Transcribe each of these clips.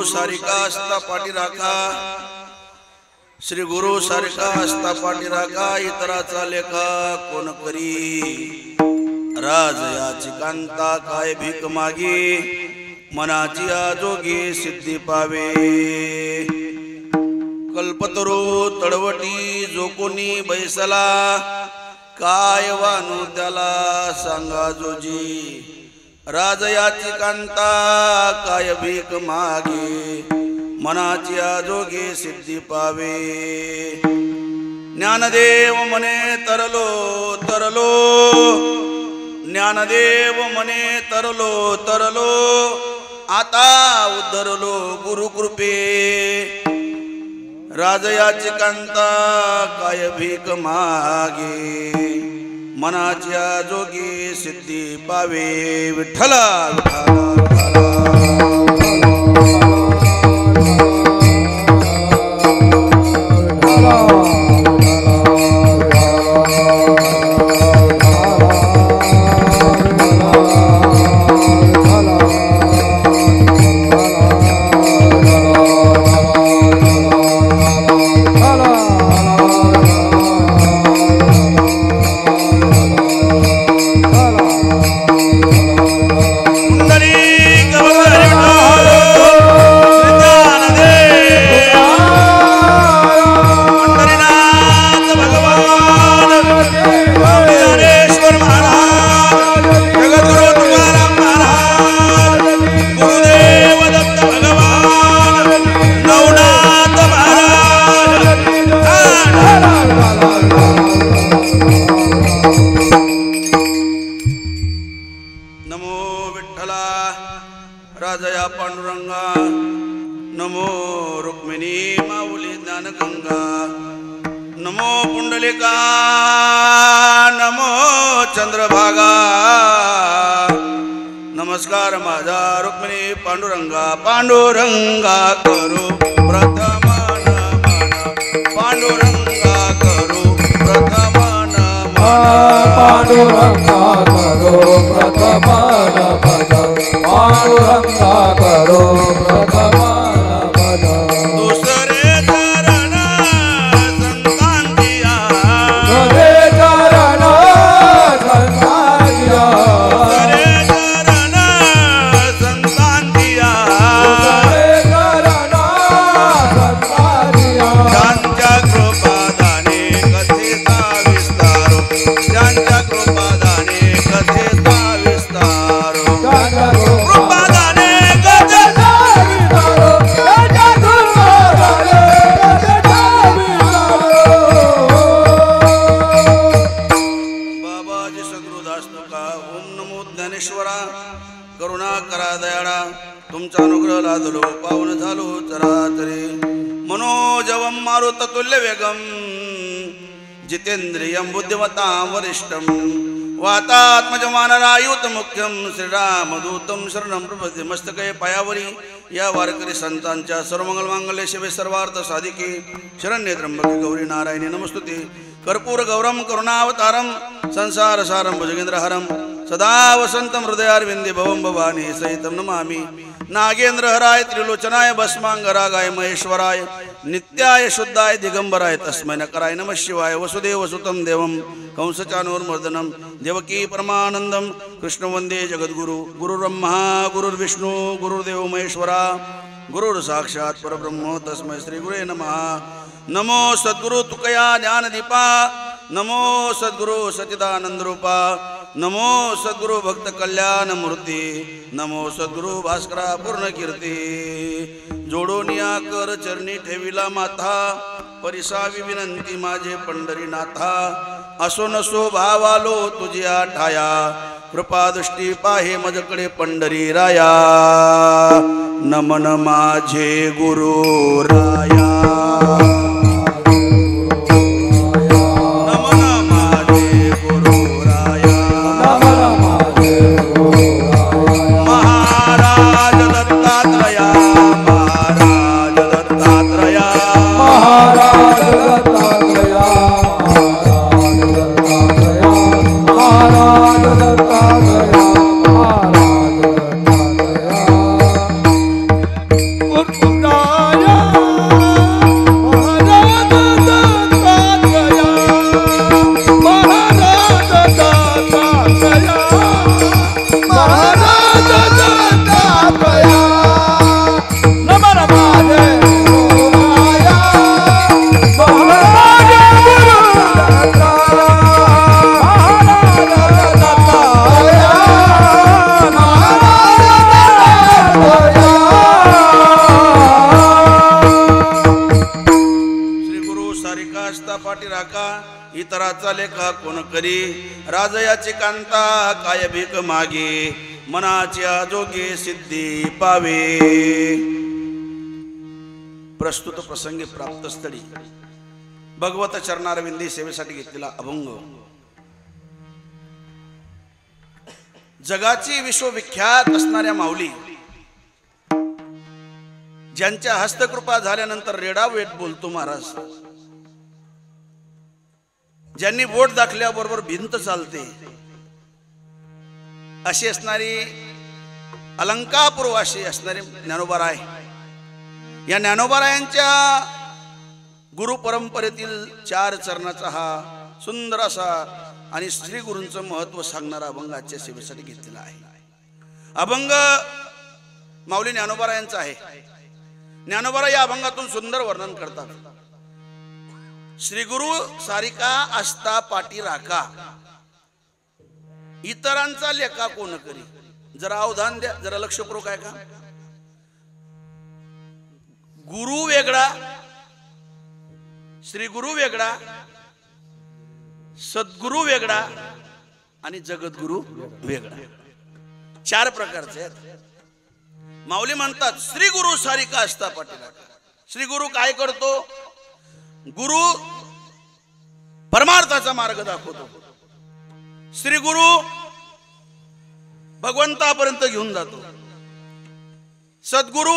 सारिका असता पाठी राखा, श्री गुरु सारिका असता पाठी राखा, इतराचा लेखा कोण करी। राज याची कांता काय भीक मागे, मनाची आजोगी सिद्धी पावे। कल्पतरू तडवटी जो कोणी बैसला, काय वानू त्याला सांगा जोजी। राजयाची कांता काय भीक मागे, मनाची आजोगी सिद्धी पावे। ज्ञानदेव म्हणे तरलो तरलो, ज्ञानदेव म्हणे तरलो तरलो, आता उद्धरलो गुरुकृपे। राजयाची कांता काय भीक मागे, मनाची आजोगी सिद्धी पावे। विठ्ठला राजया पांडुरंगा, नमो रुक्मिणी माऊली ज्ञानगंगा, नमो पुंडलिका, नमो चंद्रभागा। नमस्कार माझा रुक्मिणी पांडुरंगा, पांडुरंगा करू प्रथम नमन, पांडुरंगा करू प्रथम नमन, पांडुरंगा करो प्रथम नमन, पांडुरंगा करो प्रथम नमन। दुसरे चरण संतान दिया, दुसरे चरण संतान दिया, दुसरे चरण संतान दिया, दुसरे चरण संतान दिया। ज्यांच्या कृपादाने कथेचा विस्तार, ज्यांच्या कृपादाने कथेचा विस्तार, कृपादाने कथेचा विस्तार, ज्यांच्या कृपादाने कथेचा विस्तार। बाबाजी सद्गुरुदास तुका, ओम नमो ज्ञानेश्वरा, करुणा करा दयाळा, तुमचा अनुग्रह लादलो पावन झालो चराचरे। मनोजवम मारुततुल्य वेगम, जितेंद्रियं बुद्धिमतां वरिष्ठं, वातात्मजमानरायुत मुख्यं, श्रीरामदूतं शरणं प्रपद्ये। मस्तके पायावरी या वारकरी संतांच्या सर्वमंगल मांगल्ये शिवे सर्वार्थ साधिके, शरण्ये त्र्यंबके गौरी नारायणी नमस्तुते। कर्पूर गौरम करुणावतारम, संसार सारम भुजगेंद्रहरम, सदा वसंतम हृदयारविंदे भवम भवानी सहितं नमामि। नागेंद्र हराय त्रिलोचनाय भस्मांगरागाय महेश्वराय, नित्याय शुद्धाय दिगंबराय तस्मै नकराय नमः शिवाय। वसुदेव सुतं देवं कंसचाणूरमर्दनं, देवकी परमानंदं कृष्ण वंदे जगद्गुरु। गुरुर्ब्रह्मा गुरुर्विष्णु गुरुर्देव महेश्वरा, गुरुर् साक्षात् परब्रह्म तस्मै श्री गुरुवे नमः। नमो सद्गुरु तुकया ज्ञानदीपा, नमो सद्गुरु सच्चिदानंद रूपा, नमो सद्गुरु भक्त कल्याण मूर्ती, नमो सद्गुरु भास्करा पूर्ण कीर्ती। जोडोनिया कर चरणी ठेविला माथा, परिसावी विनंती माझे पंढरीनाथा। असो नसो भावालो तुझ्या ठाया, कृपा दृष्टी पाहे मजकडे पंढरी राया। नमन माझे गुरु राया, सारिका असता पाठी राखा इतराचा लेखा कोण करी राजयाची कांता काय भीक मागे मनाच्या जोगे सिद्धी पावे प्रस्तुत प्रसंगी प्राप्त स्थळी भगवत चरणारविंदी सेवेसाठी घेतलेला अभंग जगाची विश्वविख्यात असणाऱ्या माऊली ज्यांच्या हस्तकृपा झाल्यानंतर रेडा वेट बोलतो महाराज ज्यांनी बोट दाखल्याबरोबर भिंत चालते अशी असणारी अलंकापूर्वाशी असणारे ज्ञानोबाराय या ज्ञानोबारायांच्या गुरु परंपरेतील 4 चरणाचा हा सुंदर असा आणि श्री गुरूंचं महत्व सांगणारा अभंग आजच्या सेवेसाठी घेतलेला आहे. अभंग माऊली ज्ञानोबारायांचा आहे. ज्ञानोबाराय या अभंगातून सुंदर वर्णन करतात. श्री गुरु सारिका असता पाठी राखा इतरांचा लेखा कोण करी. जरा अवधान द्या, जरा लक्षपूर्वक आहे का. गुरु वेगळा, श्री गुरु वेगळा, सद्गुरु वेगळा आणि जगद्गुरु वेगळा. 4 प्रकारचे आहेत. माऊली म्हणतात श्री गुरु सारिका असता पाठी राखा. श्री गुरु काय करतो. गुरु परमार्थाचा मार्ग दाखवतो. श्री गुरु भगवंतापर्यंत घेऊन जातो. सद्गुरु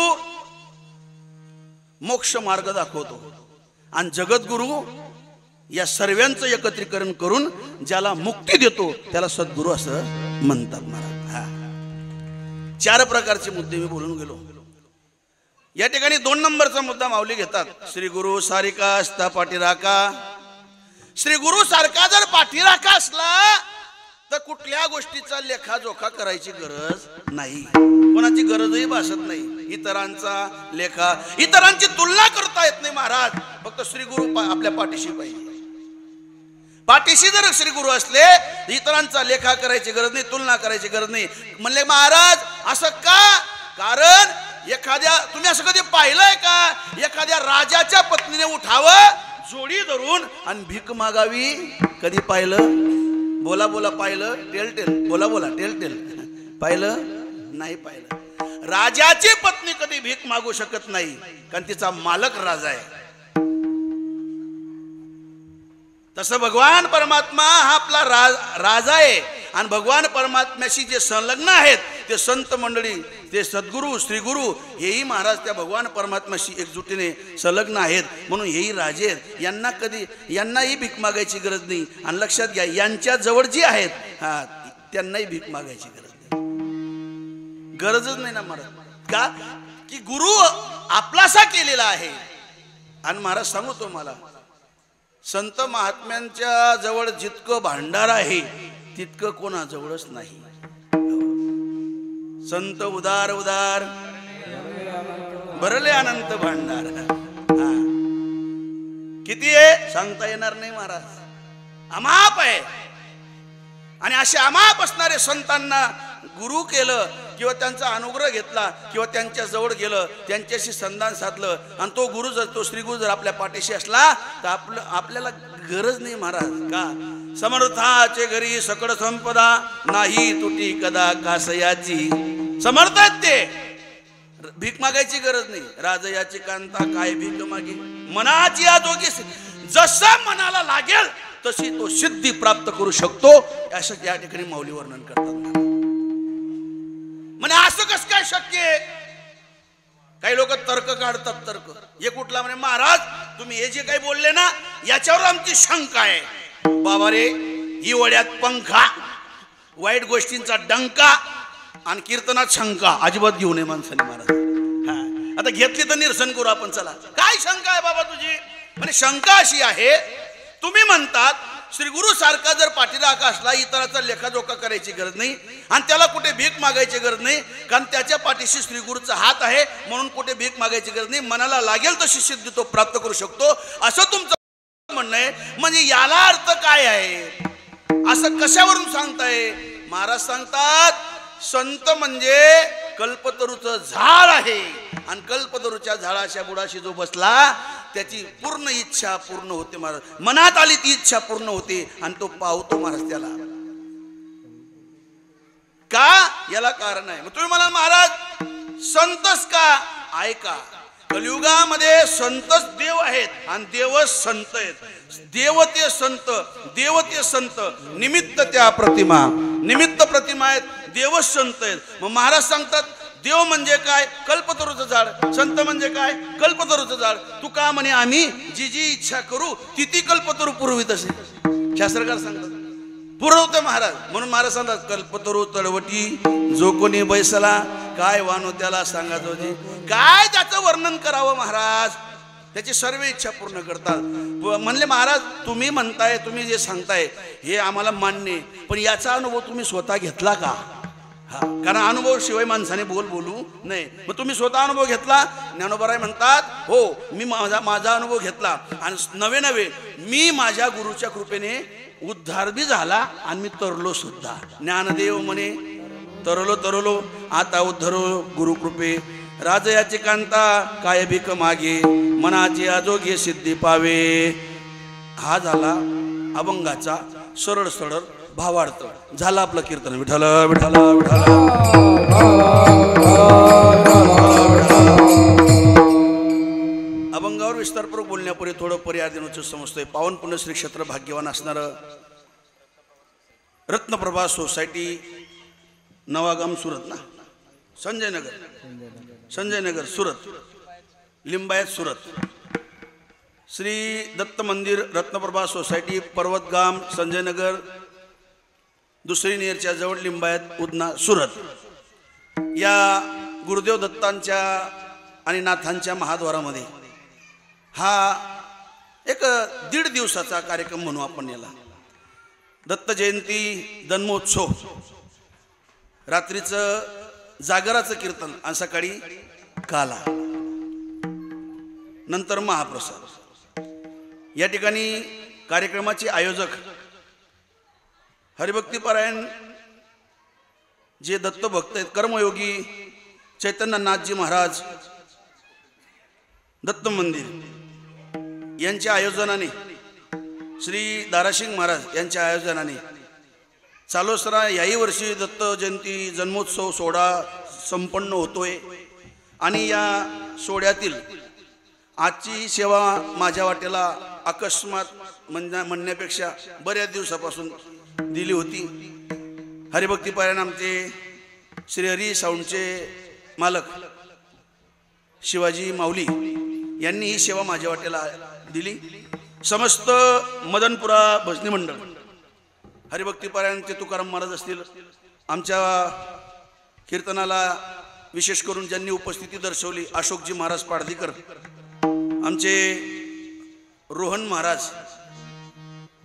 मोक्ष मार्ग दाखवतो आणि जगद्गुरु या सर्वांचं एकत्रीकरण करून ज्याला मुक्ती देतो त्याला सद्गुरु असं म्हणतात महाराज. 4 प्रकारचे मुद्दे मी बोलून गेलो. या ठिकाणी 2 नंबरचा मुद्दा माऊली घेतात. श्री गुरु सारिका असता पाठी राखा. श्री गुरु सारखा जर पाठी राखा असला तर कुठल्या गोष्टीचा लेखाजोखा करायची गरज नाही. कोणाची गरजही भासत नाही. इतरांचा लेखा, इतरांची तुलना करता येत नाही महाराज. फक्त श्री गुरु आपल्या पाठीशी पाहिजे. पाठीशी जर श्री गुरु असले इतरांचा लेखा करायची गरज नाही, तुलना करायची गरज नाही. म्हणले महाराज असं का. कारण तुम्ही असं कधी पाहिलंय का एखाद्या राजाच्या पत्नीने उठावं जोडी धरून आणि भीक मागावी. कधी पाहिलं. बोला बोला पाहिलं. टेल टेल बोला बोला टेल टेल पाहिलं नाही. पाहिलं. राजाची पत्नी कधी भीक मागू शकत नाही कारण तिचा मालक राजा आहे. तसं भगवान परमात्मा हा आपला राजा आहे आणि भगवान परमात्म्याशी जे संलग्न आहेत ते संत मंडळी, ते सद्गुरु श्री गुरु हेही महाराज त्या भगवान परमात्म्याशी एकजुटीने संलग्न आहेत. म्हणून हेही राजे आहेत. यांनाही भीक मागायची गरज नाही. आणि लक्षात घ्या यांच्या जवळ जी आहेत त्यांनाही भीक मागायची गरजच नाही ना महाराज. का की गुरु आपलासा केलेला आहे. आणि महाराज सांगू तुम्हाला संत महात्म्यांच्या जवळ जितकं भांडार आहे तितकं कोणाजवळच नाही. संत उदार उदार भरले अनंत भांडार. किती आहे सांगता येणार नाही महाराज. अमाप आहे. आणि असे अमाप असणारे संतांना गुरु केलं किंवा त्यांचा अनुग्रह घेतला किंवा त्यांच्या जवळ गेलं, त्यांच्याशी संधान साधलं आणि तो गुरु जर तो श्री गुरु जर आपल्या पाठीशी असला तर आपल्याला गरज नाही महाराज. का समर्थाचे घरी सकळ संपदा नाही तुटी कदा कासयाची. समर्थ आहेत ते. भीक मागायची गरज नाही. राजयाची कांता काय भीक मागे मनाची आजोगी. जसं मनाला लागेल तशी तो सिद्धी प्राप्त करू शकतो असं या ठिकाणी माऊली वर्णन करतात. म्हणे असं कसं काय शक्य आहे. काही लोक तर्क काढतात. तर्क हे कुठला म्हणे महाराज तुम्ही हे जे काही बोलले ना याच्यावर आमची शंका आहे. बाबा रे ही वड्यात पंखा, वाईट गोष्टींचा डंका आणि कीर्तनात शंका अजिबात घेऊ नये माणसाने महाराज. आता घेतली तर निरसन करू आपण. चला काय शंका आहे बाबा तुझी. म्हणजे शंका अशी आहे तुम्ही म्हणतात श्री गुरु सारखा जर पाठीराखा असला इतराचा लेखाजोखा करायची गरज नाही आणि त्याला कुठे भीक मागायची गरज नाही कारण त्याच्या पाठीशी श्री गुरुचा हात आहे म्हणून कुठे भीक मागायची गरज नाही. मनाला लागेल तशी सिद्धी तो प्राप्त करू शकतो असं तुमचं म्हणणं आहे. म्हणजे याला अर्थ काय आहे. असं कशावरून सांगताय. महाराज सांगतात संत म्हणजे कल्पतरूचं झाड आहे आणि कल्पतरूच्या झाडाच्या बुडाशी जो बसला त्याची पूर्ण इच्छा पूर्ण होते महाराज. मनात आली ती इच्छा पूर्ण होते आणि तो पावतो महाराज त्याला. का? याला कारण आहे. मग तुम्ही म्हणाल महाराज संतच का? ऐका, कलियुगामध्ये संतच देव आहेत आणि देवच संत आहेत. देव ते संत, देव ते संत, निमित्त त्या प्रतिमा, निमित्त प्रतिमा आहेत, देवच संत आहेत. मग महाराज सांगतात देव म्हणजे काय? कल्पतरूचं झाड. संत म्हणजे काय? कल्पतरूचं झाड. तू का म्हणे आम्ही जी जी इच्छा करू ती ती कल्पतरू पुरवित असे. शास्त्रकार सांगतात पुरवतं महाराज. म्हणून महाराज सांगतात कल्पतरू तळवटी जो कोणी बैसला, काय वानो त्याला सांगायचं होती. काय त्याचं वर्णन करावं महाराज, त्याची सर्व इच्छा पूर्ण करतात. म्हणले महाराज तुम्ही म्हणताय, तुम्ही जे सांगताय हे आम्हाला मान्य आहे, पण याचा अनुभव तुम्ही स्वतः घेतला का? हा, कारण अनुभव शिवाय माणसाने बोलू नाही. मग तुम्ही स्वतः अनुभव घेतला? ज्ञानोबराय म्हणतात हो, मी माझा अनुभव घेतला आणि नवे मी माझ्या गुरुच्या कृपेने उद्धार बी झाला आणि मी तरलो सुद्धा. ज्ञानदेव म्हणे तरलो आता उद्धरो गुरुकृपे. राजयाची कांता काय भीक मागे, मनाची आजोगे सिद्धी पावे. हा झाला अभंगाचा सरळ भावार्थ. झाला आपलं कीर्तन. विठ्ठल विठ्ठल विठ्ठल. अभंगावर विस्तारपूर्वक बोलण्यापूर्वी थोडं पर्याय समजतोय. पावन पुण्यश्री क्षेत्र भाग्यवान असणारं रत्नप्रभा सोसायटी नवागाम सुरत ना, संजय नगर सुरत, लिंबायत सुरत. श्री दत्त मंदिर रत्नप्रभा सोसायटी पर्वतगाम संजय नगर दुसरी नेरच्या जवळ लिंबायत उदना सुरत. या गुरुदेव दत्तांच्या आणि नाथांच्या महाद्वारामध्ये हा एक 1.5 दिवसाचा कार्यक्रम म्हणू आपण याला. दत्त जयंती जन्मोत्सव, रात्रीचं जागराचं कीर्तन आणि सकाळी काला, नंतर महाप्रसाद. या ठिकाणी कार्यक्रमाचे आयोजक हरिभक्तीपरायण जे दत्त भक्त आहेत, कर्मयोगी चैतन्यनाथजी महाराज दत्त मंदिर यांच्या आयोजनाने, श्री दारासिंग महाराज यांच्या आयोजनाने चालू असताना याही वर्षी दत्त जयंती जन्मोत्सव सोहळा संपन्न होतोय. आणि या सोहळ्यातील आजची सेवा माझ्या वाटेला अकस्मात म्हणण्यापेक्षा बऱ्याच दिवसापासून दिली होती. हरिभक्तीपरायण आमचे श्री हरी साऊंडचे मालक शिवाजी माऊली यांनी ही सेवा माझ्या वाटेला दिली. समस्त मदनपुरा भजनी मंडळ, हरिभक्तीपरायणचे तुकाराम महाराज असतील, आमच्या कीर्तनाला विशेष करून ज्यांनी उपस्थिती दर्शवली अशोकजी महाराज पाडदीकर, आमचे रोहन महाराज,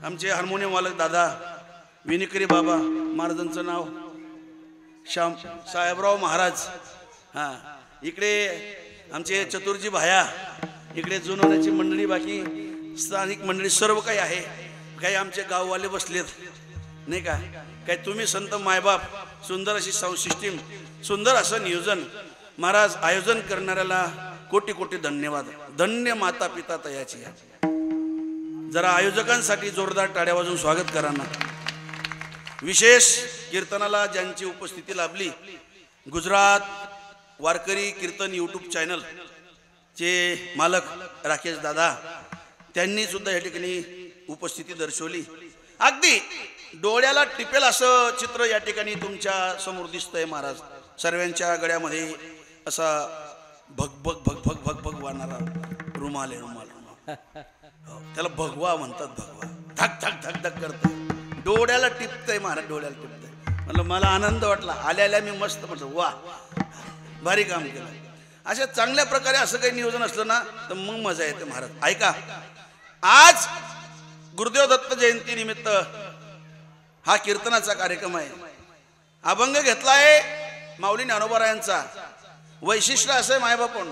आमचे हार्मोनियम वालक दादा विनिकरी बाबा, महाराजांचं नाव श्याम साहेबराव महाराज. हां, इकडे आमचे चतुर्जी भाया, इकडे जुनवण्याची मंडळी, बाकी स्थानिक मंडळी सर्व काही आहे. काही आमचे गाववाले बसलेत नाही का, काय तुम्ही संत मायबाप, सुंदर अशी साऊंड सिस्टीम, सुंदर असं नियोजन. महाराज आयोजन करणाऱ्याला कोटी कोटी धन्यवाद. धन्य माता पिता तयाची. जरा आयोजकांसाठी जोरदार टाळ्या वाजवून स्वागत करा ना. विशेष कीर्तनाला ज्यांची उपस्थिती लाभली, गुजरात वारकरी कीर्तन यूट्यूब चॅनल चे मालक राकेश दादा, त्यांनी सुद्धा या ठिकाणी उपस्थिती दर्शवली. अगदी डोळ्याला टिपेल असं चित्र या ठिकाणी तुमच्या समोर दिसतंय. महाराज सर्वांच्या गळ्यामध्ये असा भगभग भगभग भगभग वाहणारा रुमाल आहे. रुमाल त्याला भगवा म्हणतात. भगवा धक धक धक धक करतोय, डोळ्याला टिपतंय महाराज, डोळ्याला टिपतंय. म्हणलं मला आनंद वाटला. आल्या मी मस्त म्हटलं वा भारी काम केलं. अशा चांगल्या प्रकारे असं काही नियोजन असलं ना तर मग मजा येते महाराज. ऐका, आज गुरुदेव दत्त जयंती निमित्त हा कीर्तनाचा कार्यक्रम आहे. अभंग घेतलाय माऊली ज्ञानोबारायांचा. वैशिष्ट्य असं आहे मायबापण,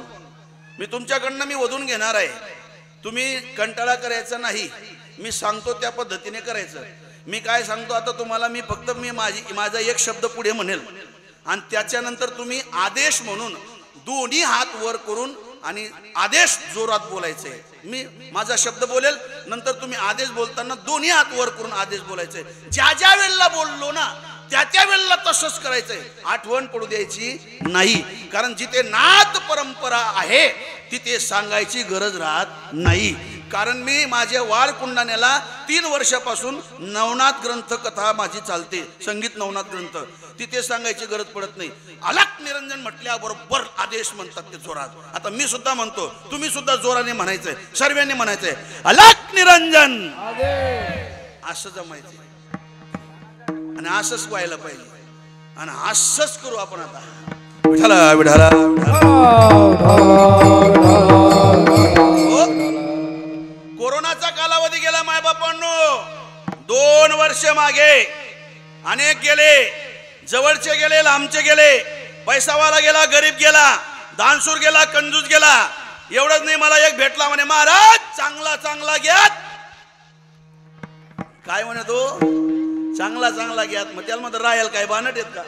मी तुमच्याकडनं मी वधून घेणार आहे. तुम्ही कंटाळा करायचा नाही, मी सांगतो त्या पद्धतीने करायचं. मी काय सांगतो आता तुम्हाला, मी फक्त माझा एक शब्द पुढे म्हणेल आणि त्याच्यानंतर तुम्ही आदेश म्हणून दोन्ही हात वर करून आणि आदेश जोरात बोलायचे. मी माझा शब्द बोलेल, नंतर तुम्ही आदेश बोलताना दोन्ही हात वर करून आदेश बोलायचे. ज्या ज्या वेळेला बोललो ना त्या त्या वेळेला तसंच करायचंय. आठवण पडू द्यायची नाही, कारण जिथे नाथ परंपरा आहे तिथे सांगायची गरज राहत नाही. कारण मी माझ्या वार कुंडाण्याला 3 वर्षापासून नवनाथ ग्रंथ कथा माझी चालते, संगीत नवनाथ ग्रंथ, तिथे सांगायची गरज पडत नाही. अलख निरंजन म्हटल्याबरोबर आदेश म्हणतात ते जोरात. आता मी सुद्धा म्हणतो, तुम्ही सुद्धा जोराने म्हणायचंय, सर्वांनी म्हणायचंय अलख निरंजन. असं जमायचं आणि असंच व्हायला पाहिजे आणि असंच करू आपण. आता विठाला विठाला कोरोनाचा कालावधी गेला मायबापांनो. 2 वर्ष मागे अनेक गेले, जवळचे गेले, लांबचे गेले, पैसावाला गेला, गरीब गेला, दानशूर गेला, कंजूस गेला. एवढंच नाही, मला एक भेटला म्हणे, महाराज चांगला चांगला घ्यात. काय म्हणे तो, चांगला चांगला घ्यात. मग त्याला म्हणतो रायल काय बानट येत का.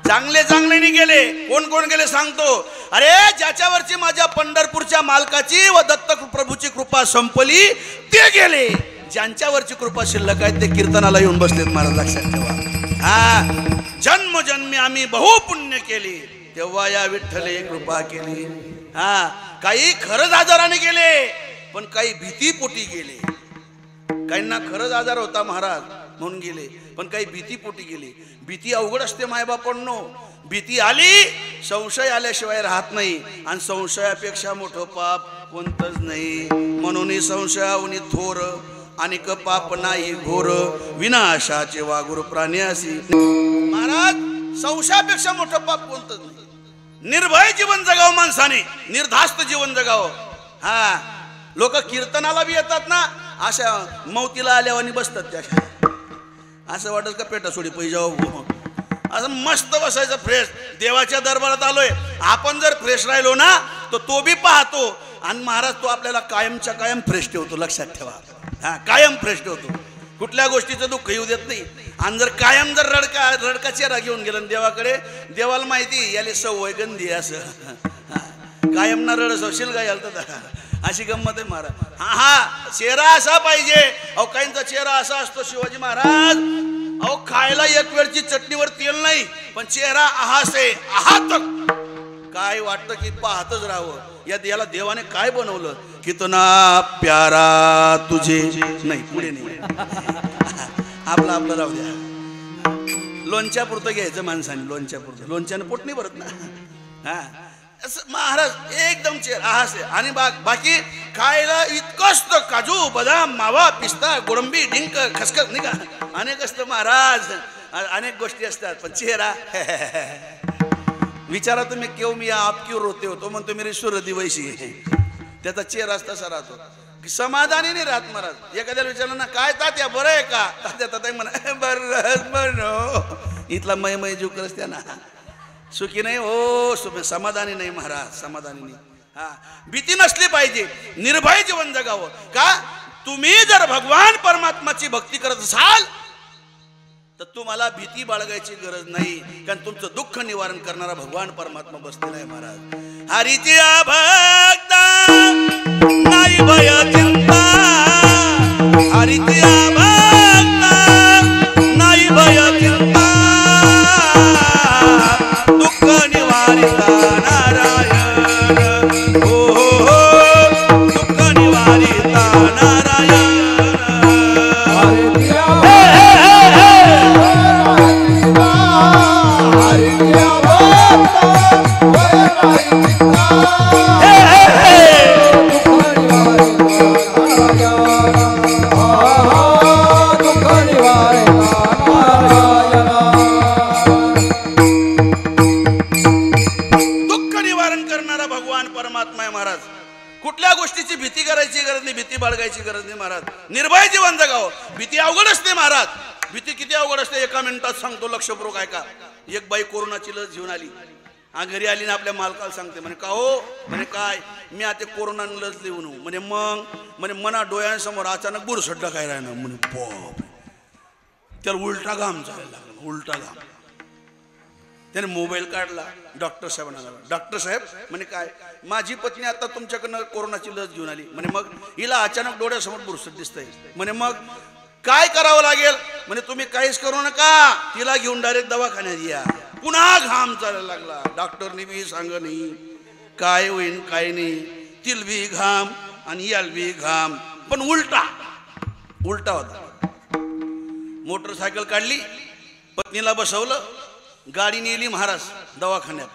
चांगले चांगले गेले. कोण कोण गेले सांगतो. अरे ज्याच्यावरची माझ्या पंढरपूरच्या मालकाची व दत्त प्रभूची कृपा संपली ते गेले. ज्यांच्यावरची कृपा शिल्लक आहे ते कीर्तनाला येऊन बसलेत. महाराज लक्षात ठेवा. हा, जन्मजन्मी आम्ही बहु पुण्य केली तेव्हा या विठ्ठले कृपा केली. हा, काही खरंच आजाराने गेले, पण काही भीतीपोटी गेले. काहींना खरंच आजार होता महाराज म्हणून गेले, पण काही भीतीपोटी गेले. भीती अवघड असते मायबापांनो. भीती आली, संशय आल्याशिवाय राहत नाही, आणि संशयापेक्षा मोठं पाप कोणतंच नाही. म्हणून संशयावनी थोर अनिक पाप नाही घोर, विनाशाचे वागुर प्राण्यासी. महाराज, संशयापेक्षा मोठं पाप कोणतंच नाही. निर्भय जीवन जगावं माणसाने, निर्धास्त जीवन जगावं. हा, लोक कीर्तनाला बी येतात ना, अशा मौतीला आल्यावानी बसतात. त्या असं वाटत का पेटा सोडी पैसे जाऊ, असं मस्त बसायचं फ्रेश. देवाच्या दरबारात आलोय आपण, जर फ्रेश राहिलो ना तर तो बी पाहतो, आणि महाराज तो आपल्याला कायमच्या कायम फ्रेश ठेवतो. लक्षात ठेवा. हा, कायम फ्रेश ठेवतो, कुठल्या गोष्टीचं दुःख येऊ देत नाही. आणि जर कायम जर रडका चेहरा घेऊन गेला देवाकडे, देवाला माहिती याले सवय गंधी असं, कायम ना रडस शिलगा यालत. अशी गंमत आहे महाराज. हा हा, चेहरा असा पाहिजे. अहो काहींचा चेहरा असा असतो शिवाजी महाराज, अहो खायला एक वेळची चटणीवर तेल नाही, पण चेहरा आहास आहे, आहातक. काय वाटतं की पाहतच राहावं. याला देवाने काय बनवलं, कितना प्यारा तुझे. नाही पुढे नाही, आपला आपलं राहू द्या. लोणच्या पुरतं घ्यायचं माणसाने, लोणच्या पुरतं. लोणच्यानं पोट नाही भरत ना. हा, महाराज एकदम चेहरा आहास आहे. आणि बाकी खायला इतकं असतं, काजू बदाम मावा पिस्ता गोडंबी डिंक खसखस नाही का, अनेक असतं महाराज, अनेक गोष्टी असतात. पण चेहरा विचारा तुम्ही, क्यों मी आप क्यों रोते होतो म्हणतो मेरी सुरती वैशी. त्याचा चेहरा तसा राहतो, समाधानी नाही राहत महाराज. एखाद्याला विचारलं ना, काय तात्या बरं आहे का, तात्या म्हणा बरं. इथला मय जीव करस त्या ना, सुखी नाही हो, समाधानी नाही महाराज, समाधानी नाही. हा, भीती नसली पाहिजे, निर्भय जीवन जगावं. का, तुम्ही जर भगवान परमात्माची भक्ती करत असाल तर तुम्हाला भीती बाळगायची गरज नाही, कारण तुमचं दुःख निवारण करणारा भगवान परमात्मा बसलेला आहे महाराज. हरीची भक्ता नाही भय चिंता, हरीची भक्ता नाही भय चिंता, दुःख निवारिता नारायण. हो दुःख निवारिता नारायण. कुठल्या गोष्टीची भीती करायची गरज नाही, भीती बाळगायची गरज नाही महाराज. निर्भय जीवन जगावं. भीती अवघड असते महाराज, भीती किती अवघड असते एका मिनिटात सांगतो, लक्षपूर्वक ऐका. एक बाई कोरोनाची लस घेऊन आली, घरी आली ना आपल्या मालकाला सांगते, म्हणे का हो, म्हणे काय, मी आता कोरोना लस लिहून. म्हणे मग, म्हणे मना डोळ्यांसमोर अचानक बुरसड्डा काय राहणार. म्हणे बाप, त्याला उलटा घाम जायला लागला, उलटा घाम. त्याने मोबाईल काढला, डॉक्टर साहेबांना लावला. डॉक्टर साहेब म्हणे काय? माझी पत्नी आता तुमच्याकडनं कोरोनाची लस घेऊन आली म्हणे. मग हिला अचानक डोळ्यासमोर बुरसट दिसतंय म्हणे. मग काय करावं लागेल म्हणे? तुम्ही काहीच करू नका, तिला घेऊन डायरेक्ट दवाखान्यात या. पुन्हा घाम चालायला लागला. डॉक्टरनी बी सांग नाही काय होईन काय नाही. तिल बी घाम आणि याल बी घाम, पण उलटा होता. मोटरसायकल काढली, पत्नीला बसवलं, गाडी नेली महाराज दवाखान्यात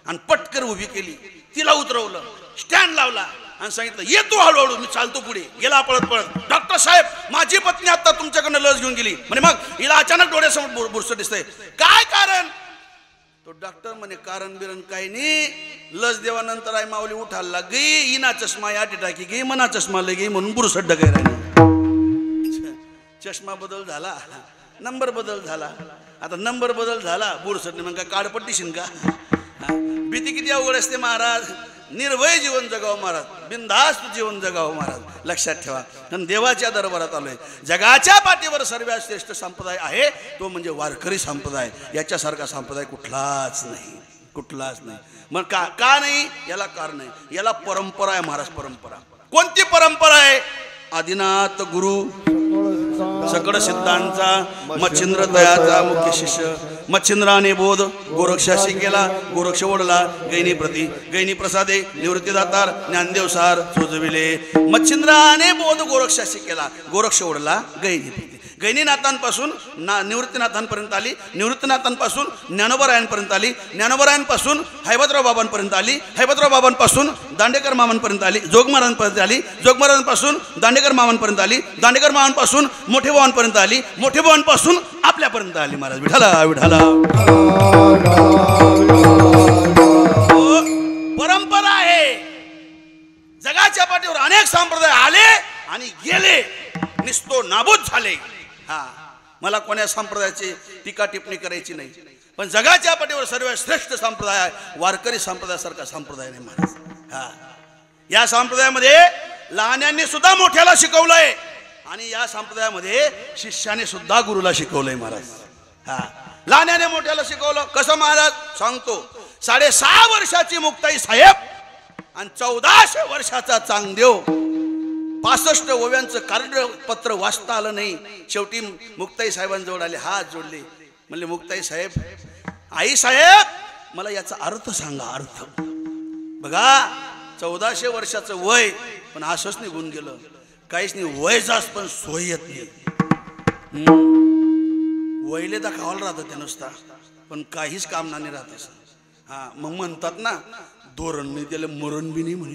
आणि पटकर उभी केली. तिला उतरवलं, स्टँड लावला आणि सांगितलं ये तू हळूहळू, मी चालतो पुढे. गेला पळत पळत. डॉक्टर साहेब माझी पत्नी आता तुमच्याकडनं लस घेऊन गेली म्हणे. मग हिला अचानक डोळ्यासमोर बुरसट दिसतंय, काय कारण? तो डॉक्टर म्हणे कारण बिरण काही नाही, लस देवानंतर आई माऊली उठायला लागी, इना चष्मा या टाकी गे, मना चष्मा लगे म्हणून बुरसट डकाय राहिली. चष्मा बदल झाला, नंबर बदल झाला. आता नंबर बदल झाला, बुरसट मग काय काळपट्टीशीन का? भीती किती अवघड असते महाराज. निर्भय जीवन जगावं महाराज, बिनधास्त जीवन जगावं महाराज. लक्षात ठेवा. कारण देवाच्या दरबारात आलोय. जगाच्या पाठीवर सर्वात श्रेष्ठ संप्रदाय आहे तो म्हणजे वारकरी संप्रदाय. याच्यासारखा संप्रदाय कुठलाच नाही. मग का नाही? याला कारण आहे, याला परंपरा आहे महाराज. परंपरा कोणती परंपरा आहे? आदिनाथ गुरु सकळ सिद्धांचा मच्छिंद्र दयाचा मुख्य शिष्य. मच्छिंद्राने बोध गोरक्षाशी केला, गोरक्ष ओढला गैनी प्रती, गैनी प्रसादे निवृत्ती दातार ज्ञानदेव सार सुजविले. मच्छिंद्राने बोध गोरक्षाशी केला, गोरक्ष ओढला गैनी प्रती. गैनीनाथांपासून निवृत्तीनाथांपर्यंत आली, निवृत्तीनाथांपासून ज्ञानोबरायांपर्यंत आली, ज्ञानोबरायांपासून हैबतराव बाबांपर्यंत आली, हैबतराव बाबांपासून दांडेकर मामांपर्यंत आली, जोगमारांपर्यंत आली, जोगमारांपासून दांडेकर मामांपर्यंत आली, दांडेकर मामांपासून मोठे भावांपर्यंत आली, मोठे भावांपासून आपल्यापर्यंत आली. महाराज विठाला विठाला. परंपरा आहे. जगाच्या पाठीवर अनेक संप्रदाय आले आणि गेले, निस्तो नाबूद झाले. मला कोण्या संप्रदायाची टीका टिप्पणी करायची नाही, पण जगाच्या पाठीवर सर्वात श्रेष्ठ संप्रदाय वारकरी संप्रदायासारखा संप्रदाय नाही महाराज. या संप्रदायामध्ये लहान्यांनी सुद्धा मोठ्याला शिकवलंय आणि या संप्रदायामध्ये शिष्याने सुद्धा गुरुला शिकवलंय महाराज. लहान्याने मोठ्याला शिकवलं कसं महाराज सांगतो. 6.5 वर्षाची मुक्ताई साहेब आणि 1400 वर्षाचा चांगदेव. 65 ओव्यांचं कागदपत्र वाचता आलं नाही. शेवटी मुक्ताई साहेबांजवळ आले, हात जोडले, म्हणले मुक्ताई साहेब, आई साहेब मला याचा अर्थ सांगा. अर्थ बघा, 1400 वर्षाचं वय पण असंच निघून गेलं. काहीच नाही, वय जास्त पण सोय येत नाही. वयले दाखवायला राहतं ते नुसता, पण काहीच काम नाही राहत असं. मग म्हणतात ना धोरण नाही त्याला मरण बी नाही म्हणे,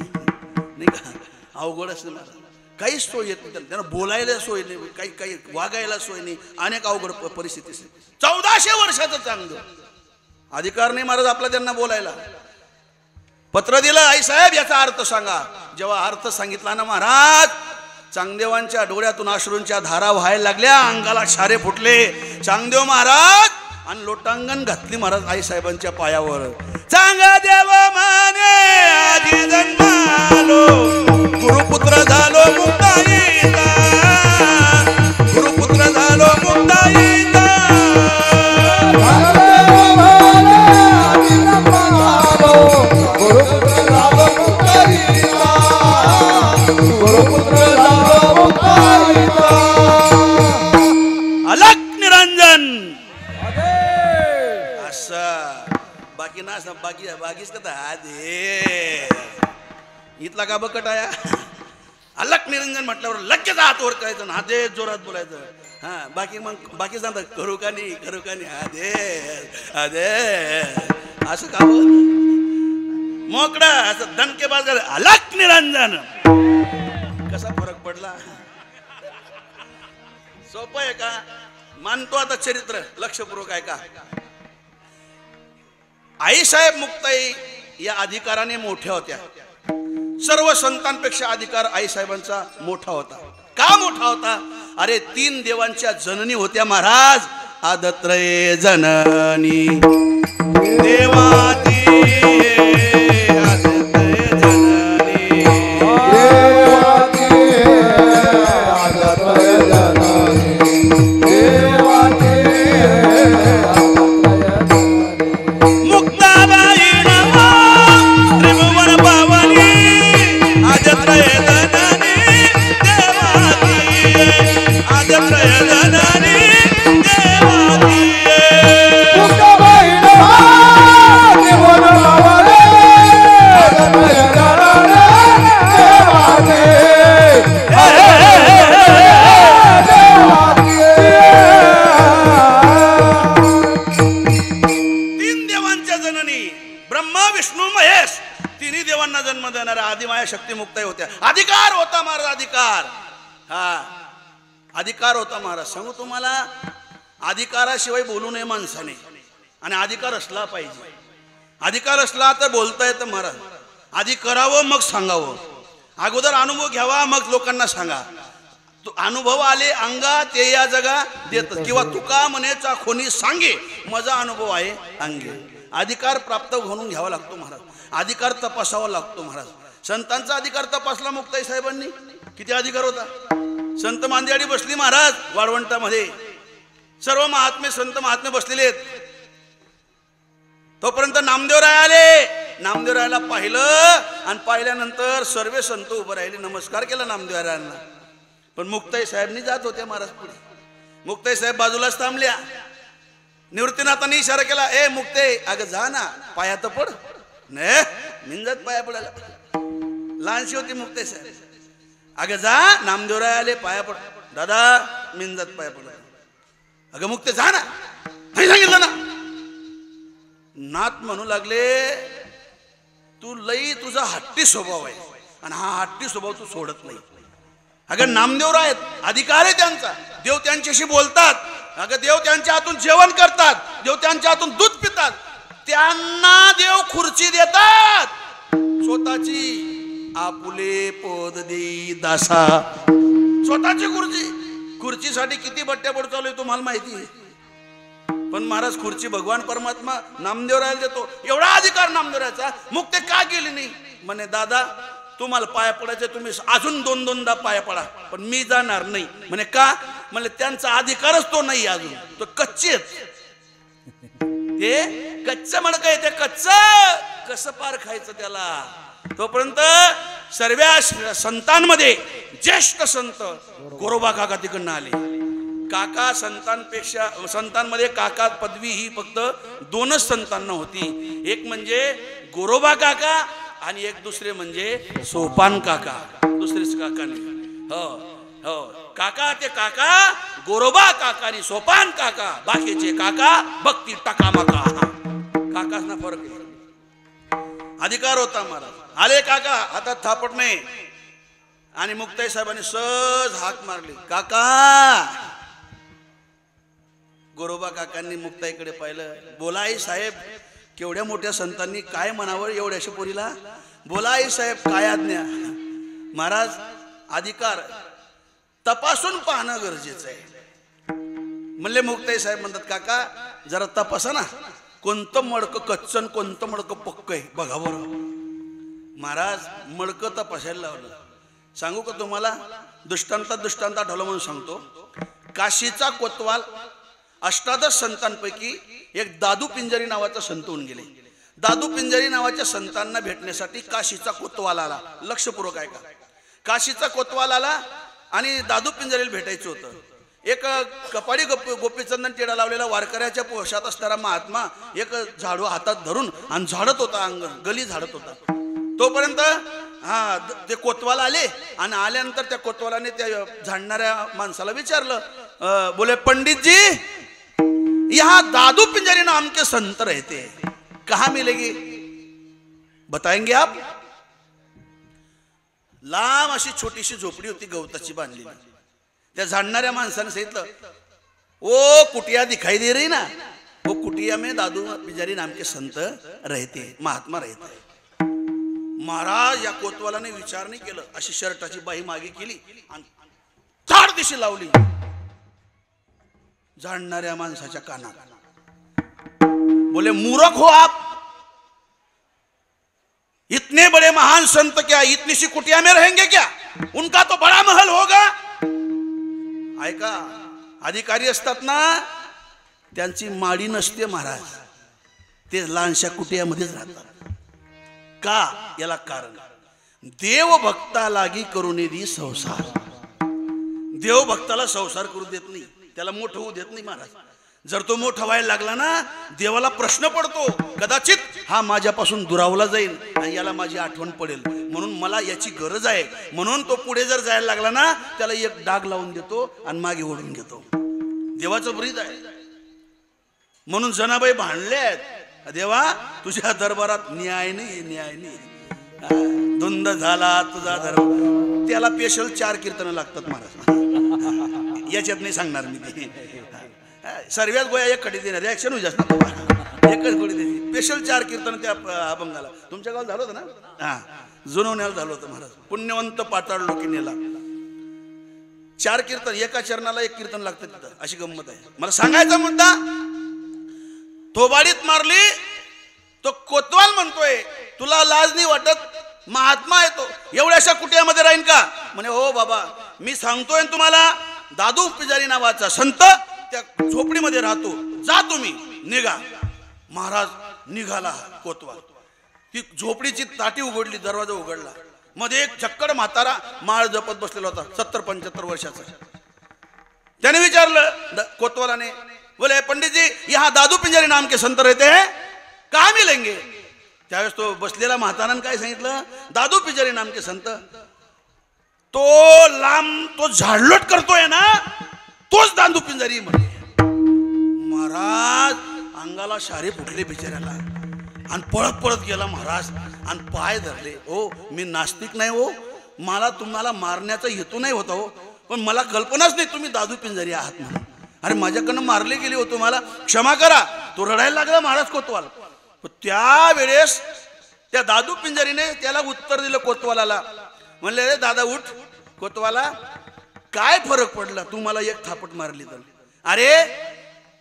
नाही का? अवघड असं मला काहीच सोय येत नाही. त्यांना बोलायला सोय नाही, काही वागायला सोय नाही. अनेक अवघड परिस्थिती. 1400 वर्षाचं चांगलं अधिकार नाही महाराज आपला त्यांना बोलायला. पत्र दिलं, आई साहेब याचा अर्थ सांगा. जेव्हा अर्थ सांगितला ना महाराज, चांगदेवांच्या डोळ्यातून अश्रूंच्या धारा व्हायला लागल्या, अंगाला क्षारे फुटले. चांगदेव महाराज आणि लोटांगण घातली महाराज आई साहेबांच्या पायावर. चांगदेव माने आधी जन्मालो, गुरुपुत्र झालो मुक्ताईचा, गुरुपुत्र झालो मुक्ताईचा. अलक निरंजन असं बाकी ना बाकीच का इथला का बकट आया. अलक निरंजन म्हटल्यावर लगेच हात वर करायचं ना, हाते जोरात बोलायचं. बाकी सांगतात करू का नाही हादे असं का मोकळा असं दणकेबाज झालं. अलक निरंजन कसा फरक पडला. सोपं आहे का? मानतो आता चरित्र लक्षपूर्वक आहे का? आई साहेब मुक्ताई या अधिकाराने मोठ्या होत्या. सर्व संतांपेक्षा अधिकार आई साहेबांचा मोठा होता. का मोठा होता? अरे 3 देवांच्या जननी होत्या महाराज. आदत्रये जननी देवाती, आदत्रये जननी हा अधिकार होता महाराज. सांगू तुम्हाला, अधिकाराशिवाय बोलू नये माणसाने, आणि अधिकार असला पाहिजे. अधिकार असला तर बोलता येतं महाराज. आधी करावं मग सांगावं, अगोदर अनुभव घ्यावा मग लोकांना सांगा. अनुभव आले अंगा ते या जगा देत, किंवा तुका म्हणेचा कोणी सांगे माझा अनुभव आहे अंगे. अधिकार प्राप्त म्हणून घ्यावा लागतो महाराज. अधिकार तपासावा लागतो महाराज. संतांचा अधिकार तपासला मुक्ताई साहेबांनी. किती अधिकार होता. संत मांदियाडी बसली महाराज वाळवंटामध्ये. सर्व महात्मे संत महात्मे बसलेले आहेत. तोपर्यंत नामदेवराय आले. नामदेवरायला पाहिलं आणि पाहिल्यानंतर सर्व संत उभं राहिले, नमस्कार केला नामदेवरायांना. पण मुक्ताई साहेबनी जात होत्या महाराज पुढे. मुक्ताई साहेब बाजूलाच थांबल्या. निवृत्तीनाथांनी इशारा केला, ए मुक्ते अगं जा ना, पायात पड. नाही मिंजत पाया पडायला. लहानशी होती मुक्ताई साहेब. अगं जा, नामदेवराय आले पाया पड. दादा मिंजत पाया पड. अगं मुक्ते जा ना, नाही सांगितलं ना. नाथ म्हणू लागले, तू लई तुझा हट्टी स्वभाव आहे आणि हा हट्टी स्वभाव तू सोडत नाही. अगं नामदेवराय आहेत, अधिकार आहे त्यांचा. देव त्यांच्याशी बोलतात. अगं देव त्यांच्या हातून जेवण करतात, देव त्यांच्या हातून दूध पितात. त्यांना देव खुर्ची देतात. स्वतःची आपुले पद देई दासा. स्वतःची खुर्चीसाठी किती बट्ट्या पड चालू आहे तुम्हाला माहिती आहे. पण महाराज खुर्ची भगवान परमात्मा नामदेवरायला देतो. एवढा अधिकार नामदेवरायचा. मुक्ते का गेली नाही. म्हणे दादा तुम्हाला पाया पडायचे, तुम्ही अजून 2-2दा पाया पडा, पण मी जाणार नाही. म्हणे का. म्हणजे त्यांचा अधिकारच तो नाही अजून, तो कच्चे. ते कच्चं म्हण काय, ते कच्चं कसं पार खायचं त्याला. तोपर्यंत सर्व संतांमध्ये ज्येष्ठ संत गोरोबा काका तिकडनं आले. काका संतांमध्ये काका पदवी ही फक्त 2च संतांना होती. एक म्हणजे गोरोबा काका आणि एक दुसरे म्हणजे सोपान काका. दुसरेच काका नाही. हो हो काका ते काका गोरोबा काका आणि सोपान काका. बाकीचे काका भक्ती टकामका. काकाच ना फरक आहे. अधिकार होता महाराज. आले काका, हातात थापट नाही. आणि मुक्ताई साहेबांनी सहज हाक मारली, काका. गोरोबा काकांनी मुक्ताईकडे पाहिलं. बोला आई साहेब, केवढ्या मोठ्या संतांनी काय म्हणावं एवढ्याशा पोरीला. बोला आई साहेब काय आज्ञा. महाराज अधिकार तपासून पाहणं गरजेचं आहे. म्हणले मुक्ताई साहेब म्हणतात, काका जरा तपासा ना, कोणतं मडकं कच्चन कोणतं मडकं पक्क आहे बघा बरं. महाराज मडकं तपासायला लावलं. सांगू का तुम्हाला, दृष्टांत आठवलं म्हणून सांगतो. काशीचा कोतवाल 18 संतांपैकी एक दादू पिंजारी नावाचा संत होऊन गेले. दादू पिंजारी नावाच्या संतांना भेटण्यासाठी काशीचा कोतवाल आला. लक्षपूर्वक आहे का. काशीचा कोतवाल आला आणि दादू पिंजारीला भेटायचं होतं. एक कपाडी गोपीचंदन टेडा लावलेला वारकऱ्याच्या पोशात असणारा महात्मा एक झाडू हातात धरून आणि झाडत होता, अंगण गली झाडत होता. तोपर्यंत ते कोतवाल आले आणि आल्यानंतर त्या कोतवालाने त्या झाडणाऱ्या माणसाला विचारलं, बोले पंडित जी यहाँ दादू पिंजारी नाम के संत रहते, कहाँ मिलेगी, बताएंगे आप. लांब अशी छोटीशी झोपडी होती गवताची बांधलेली. त्या झाडणाऱ्या माणसाने सांगितलं, ओ कुटिया दिखाई दे रही ना, वो कुटिया में दादू पिंजारी नाम के संत रहते, महात्मा रहते. महाराज या कोतवालाने विचार नाही केलं, अशी शर्टाची बाही मागे केली आणि झाड दिशी लावली झाडणाऱ्या माणसाच्या कानात. बोले मूर्ख हो आप, इतने बड़े महान संत क्या इतनी सी कुटिया में रहेंगे क्या, उनका तो बड़ा महल होगा. ऐका, अधिकारी असतात ना त्यांची माडी नसते महाराज, ते लहानशा कुटियामध्येच राहतात. का याला कारण, देव भक्ता लागी करून दी संसार. देव भक्ताला संसार करू देत नाही, त्याला मोठं होऊ देत नाही महाराज. जर तो मोठा व्हायला लागला ना, देवाला प्रश्न पडतो, कदाचित हा माझ्यापासून दुरावला जाईल आणि याला माझी आठवण पडेल, म्हणून मला याची गरज आहे. म्हणून तो पुढे जर जायला लागला ना, त्याला एक डाग लावून देतो आणि मागे ओढून घेतो. देवाचं ब्रीद आहे. म्हणून जनाबाई भांडले आहेत, देवा तुझ्या दरबारात न्याय नाही, न्याय नाही. धुंद झाला तुझा धर्म. त्याला स्पेशल 4 कीर्तनं लागतात महाराज. याच्यात नाही सांगणार मी ते. सर्व्यात गोया एक कडी देणार रिॲक्शन होईल जास्त. एकच गोडी द्यायची स्पेशल 4 कीर्तन त्या अभंगाला. तुमच्या गावात झालं होतं ना? हा, जुनवण्याला झालं होतं महाराज. पुण्यवंत पाताळ लोकी नेला. 4 कीर्तन एका चरणाला 1 कीर्तन लागतं तिथं. अशी गंमत आहे. मला सांगायचा मुद्दा, थोबाडीत मारली तो कोतवाल म्हणतोय तुला लाज नाही वाटत? महात्मा येतो एवढ्याशा कुट्यामध्ये राहीन का? म्हणे हो बाबा मी सांगतोय तुम्हाला, दादू पुजारी नावाचा संत त्या झोपडीमध्ये राहतो, जा तुम्ही निघा. महाराज निघाला कोतवाल. ती झोपडीची ताटी उघडली, दरवाजा उघडला. मध्ये एक चक्कर म्हातारा माळ जपत बसलेला होता, 70-75 वर्षाचा. त्याने विचारलं कोतवालाने, बोले पंडित जी यहाँ दादू पिंजारी नाम के संत रहते हैं, कहाँ मिलेंगे? त्यावेळेस तो बसलेला म्हातारानं काय सांगितलं, दादू पिंजारी नाम के संत. तो लांब तो झाडलोट करतोय ना, तोच दादू पिंजारी म्हणे. महाराज अंगाला शारे फुटले बिचाऱ्याला आणि पळत पळत गेला महाराज आणि पाय धरले. हो मी नास्तिक नाही हो, मला तुम्हाला मारण्याचा हेतू नाही होता हो, पण मला कल्पनाच नाही तुम्ही दादू पिंजारी आहात म्हणून. अरे माझ्याकडनं मारले गेले हो, तुम्हाला क्षमा करा. तो रडायला लागला महाराज कोतवाल. त्यावेळेस त्या दादू पिंजारीने त्याला उत्तर दिलं कोतवालाला. म्हणले रे दादा उठ. कोतवाला काय फरक पडला तू मला 1 थापट मारली तर? अरे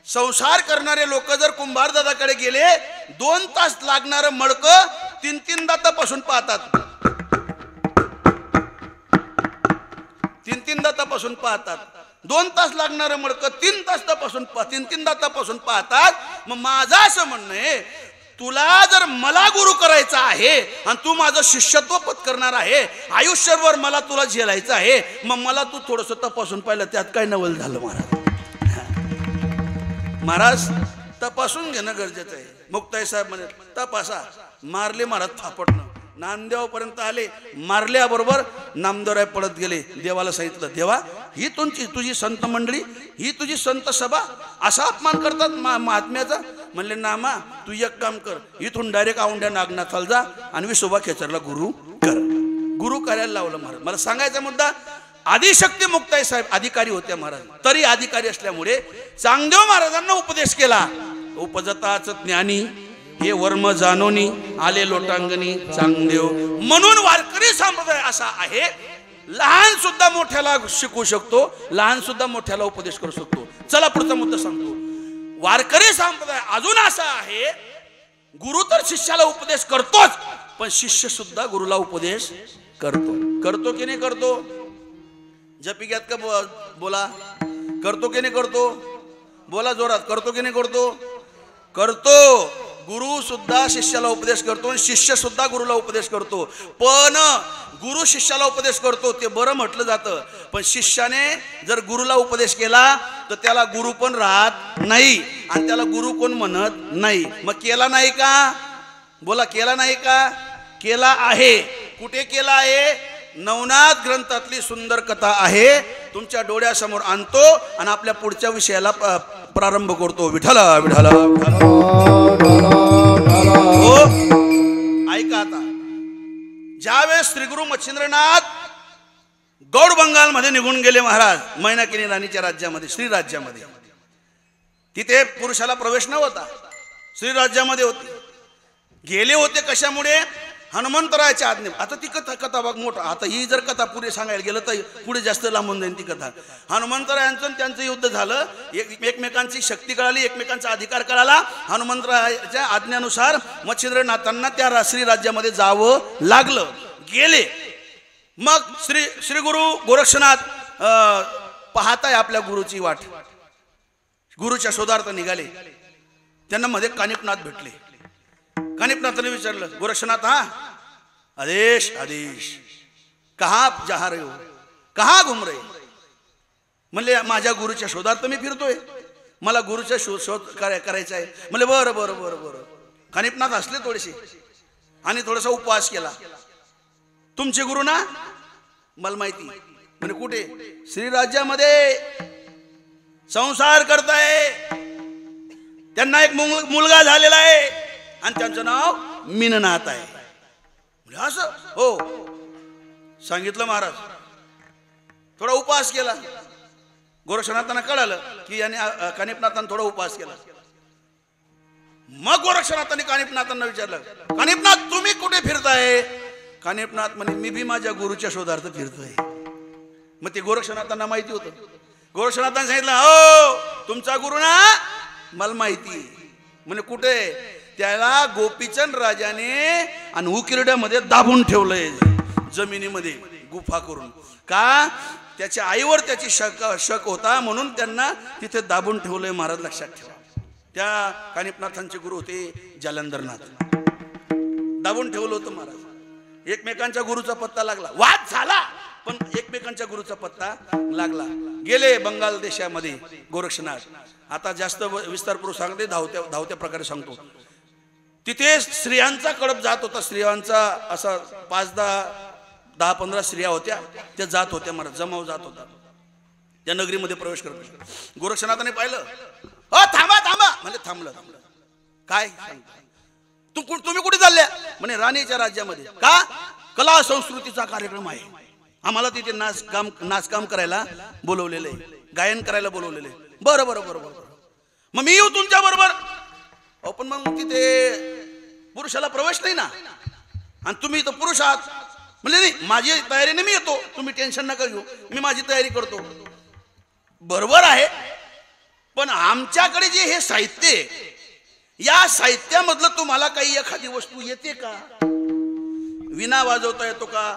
संसार करणारे लोक जर कुंभार दादाकडे गेले 2 तास लागणारं मडकं 3-3दा तपासून पाहतात. 3-3दा तपासून पाहतात. 2 तास लागणारं मडकं 3 तास तपासून 3-3दा तपासून पाहतात. मग माझं असं म्हणणं आहे, तुला जर मला गुरु करायचा आहे आणि तू माझं शिष्यत्व पत्करणार आहे, आयुष्यभर मला तुला झेलायचं आहे, मग मला तू थोडंसं तपासून पाहिलं. त्यात काय नवल झालं महाराज? महाराज तपासून घेणं गरजेचं आहे. मुक्ताई साहेब म्हणे तपासा. मारले महाराज थापटणं. नामदेवापर्यंत आले, मारल्याबरोबर नामदेवराय पळत गेले. देवाला सांगितलं, देवा ही तुझी संत मंडळी, ही तुझी संत सभा असा अपमान करतात महात्म्याचा? म्हणले नामा तू एक काम कर, इथून डायरेक्ट औंढ्या नागनाथाला जा आणि विसोबा खेचरला गुरु कर. गुरु करायला लावलं महाराज. मला सांगायचा मुद्दा, आदिशक्ती मुक्ताई साहेब अधिकारी होत्या महाराज. तरी अधिकारी असल्यामुळे चांगदेव महाराजांना उपदेश केला. उपजताच ज्ञानी हे वर्म जानोनी आले लोटांगणी चांगदेव. म्हणून वारकरी संप्रदाय असा आहे, लहान सुद्धा मोठ्याला शिकवू शकतो, लहान सुद्धा मोठ्याला उपदेश करू शकतो. चला पुढचा मुद्दा सांगतो. वारकरी संप्रदाय अजून असा आहे, गुरु तर शिष्याला उपदेश करतोच, पण शिष्य सुद्धा गुरुला उपदेश करतो की नाही करतो? जपिक्यात का बोला, करतो की नाही करतो? बोला जोरात, करतो की नाही करतो? करतो. गुरु सुद्धा शिष्याला उपदेश करतो आणि शिष्य सुद्धा गुरुला उपदेश करतो. पण गुरु शिष्याला उपदेश करतो ते बरं म्हटलं जातं, पण शिष्याने जर गुरुला उपदेश केला तर त्याला गुरु पण राहत नाही आणि त्याला गुरु कोण म्हणत नाही. मग केला नाही का? बोला केला नाही का? केला आहे. कुठे केला आहे? नवनाथ ग्रंथातली सुंदर कथा आहे, तुमच्या डोळ्यासमोर आणतो आणि आपल्या पुढच्या विषयाला प्रारंभ करतो. विठ्ठल विठ्ठल. हो ऐका आता, ज्यावेळेस श्री गुरु मच्छिंद्रनाथ गौड बंगाल मध्ये निघून गेले महाराज, मैनाकिनी राणीच्या राज्यामध्ये, श्री राज्यामध्ये, तिथे पुरुषाला प्रवेश नव्हता, श्री राज्यामध्ये होते. गेले होते कशामुळे? हनुमंतरायाच्या आज्ञे. आता ती कथा बघ मोठा. आता ही जर कथा पुढे सांगायला गेलं तर पुढे जास्त लांबून जाईल ती कथा. हनुमंतरायांचं त्यांचं युद्ध झालं, एकमेकांची शक्ती कळाली, एकमेकांचा अधिकार कळाला. हनुमंतरायाच्या आज्ञानुसार मच्छिंद्रनाथांना त्या श्री राज्यामध्ये जावं लागलं. गेले. मग श्री गुरु गोरक्षनाथ पाहताय आपल्या गुरुची वाट, गुरुच्या शोधार्थ निघाले. त्यांना मध्ये कानिपनाथ भेटले. कानिपनाथाने विचारलं, गोरक्षनाथ हा आदेश आदेश कहा जा रहे हो, कहा घुम रहे? म्हणले माझ्या गुरुच्या शोधार्थ मी फिरतोय, मला गुरुचा शोध करायचा आहे. म्हणले बरं बरं बरं बरं. कानिपनाथ हसले थोडेसे आणि थोडासा उपवास केला. तुमचे गुरु ना? मला माहिती. म्हणजे कुठे? श्री राज्यामध्ये संसार करताय. त्यांना एक मुलगा झालेला आहे आणि त्यांचं नाव मीननाथ आहे. असं हो सांगितलं महाराज. थोडा उपवास केला. गोरक्षनाथांना कळालं की याने कानिफनाथांना थोडा उपवास केला. मग गोरक्षनाथांनी कानिफनाथांना विचारलं, कानिफनाथ तुम्ही कुठे फिरताय? कानिफनाथ म्हणे मी भी माझ्या गुरुच्या शोधार्थ फिरतोय. मग ते गोरक्षनाथांना माहिती होतं. गोरक्षनाथांनी सांगितलं, हो तुमचा गुरु ना मला माहिती. म्हणे कुठे? त्याला गोपीचंद राजाने आणि उकिरड्यामध्ये दाबून ठेवलंय जमिनीमध्ये गुफा करून. का? त्याच्या आईवर त्याची शक होता म्हणून त्यांना तिथे दाबून ठेवलंय. महाराज लक्षात ठेवा. त्या कानिफनाथांचे गुरु होते जालंधरनाथ. दाबून ठेवलं होतं महाराज. एकमेकांच्या गुरुचा पत्ता लागला. वाद झाला पण एकमेकांच्या गुरुचा पत्ता लागला. गेले बंगाल देशामध्ये गोरक्षनाथ. आता जास्त विस्तारपूर्वक सांगते, धावत्या प्रकारे सांगतो. तिथे स्त्रियांचा कळप जात होता. स्त्रियांचा असा 5-10-15 स्त्रिया होत्या. त्या जात होत्या महाराज. जमाव जात होता त्या नगरीमध्ये प्रवेश करत. गोरक्षनाथाने पाहिलं. थांबा थांबा म्हणजे थांबलं. काय तुम्ही कुठे चालल्या? म्हणे राणीच्या राज्यामध्ये. का? कला संस्कृतीचा कार्यक्रम आहे. आम्हाला तिथे नाचकाम करायला बोलवलेलं आहे, गायन करायला बोलवलेलं आहे. बरं बरं बरं बरं मग मी येऊ तुमच्या बरोबर. पण मग तिथे पुरुषाला प्रवेश नाही ना आणि तुम्ही तर पुरुष आहात. म्हणजे नाही माझी तयारीने मी येतो, तुम्ही टेन्शन नका घेऊ, मी माझी तयारी करतो. बरोबर आहे पण आमच्याकडे जे हे साहित्य आहे या साहित्यामधलं तुम्हाला काही एखादी वस्तू येते का? विणा वाजवता येतो का?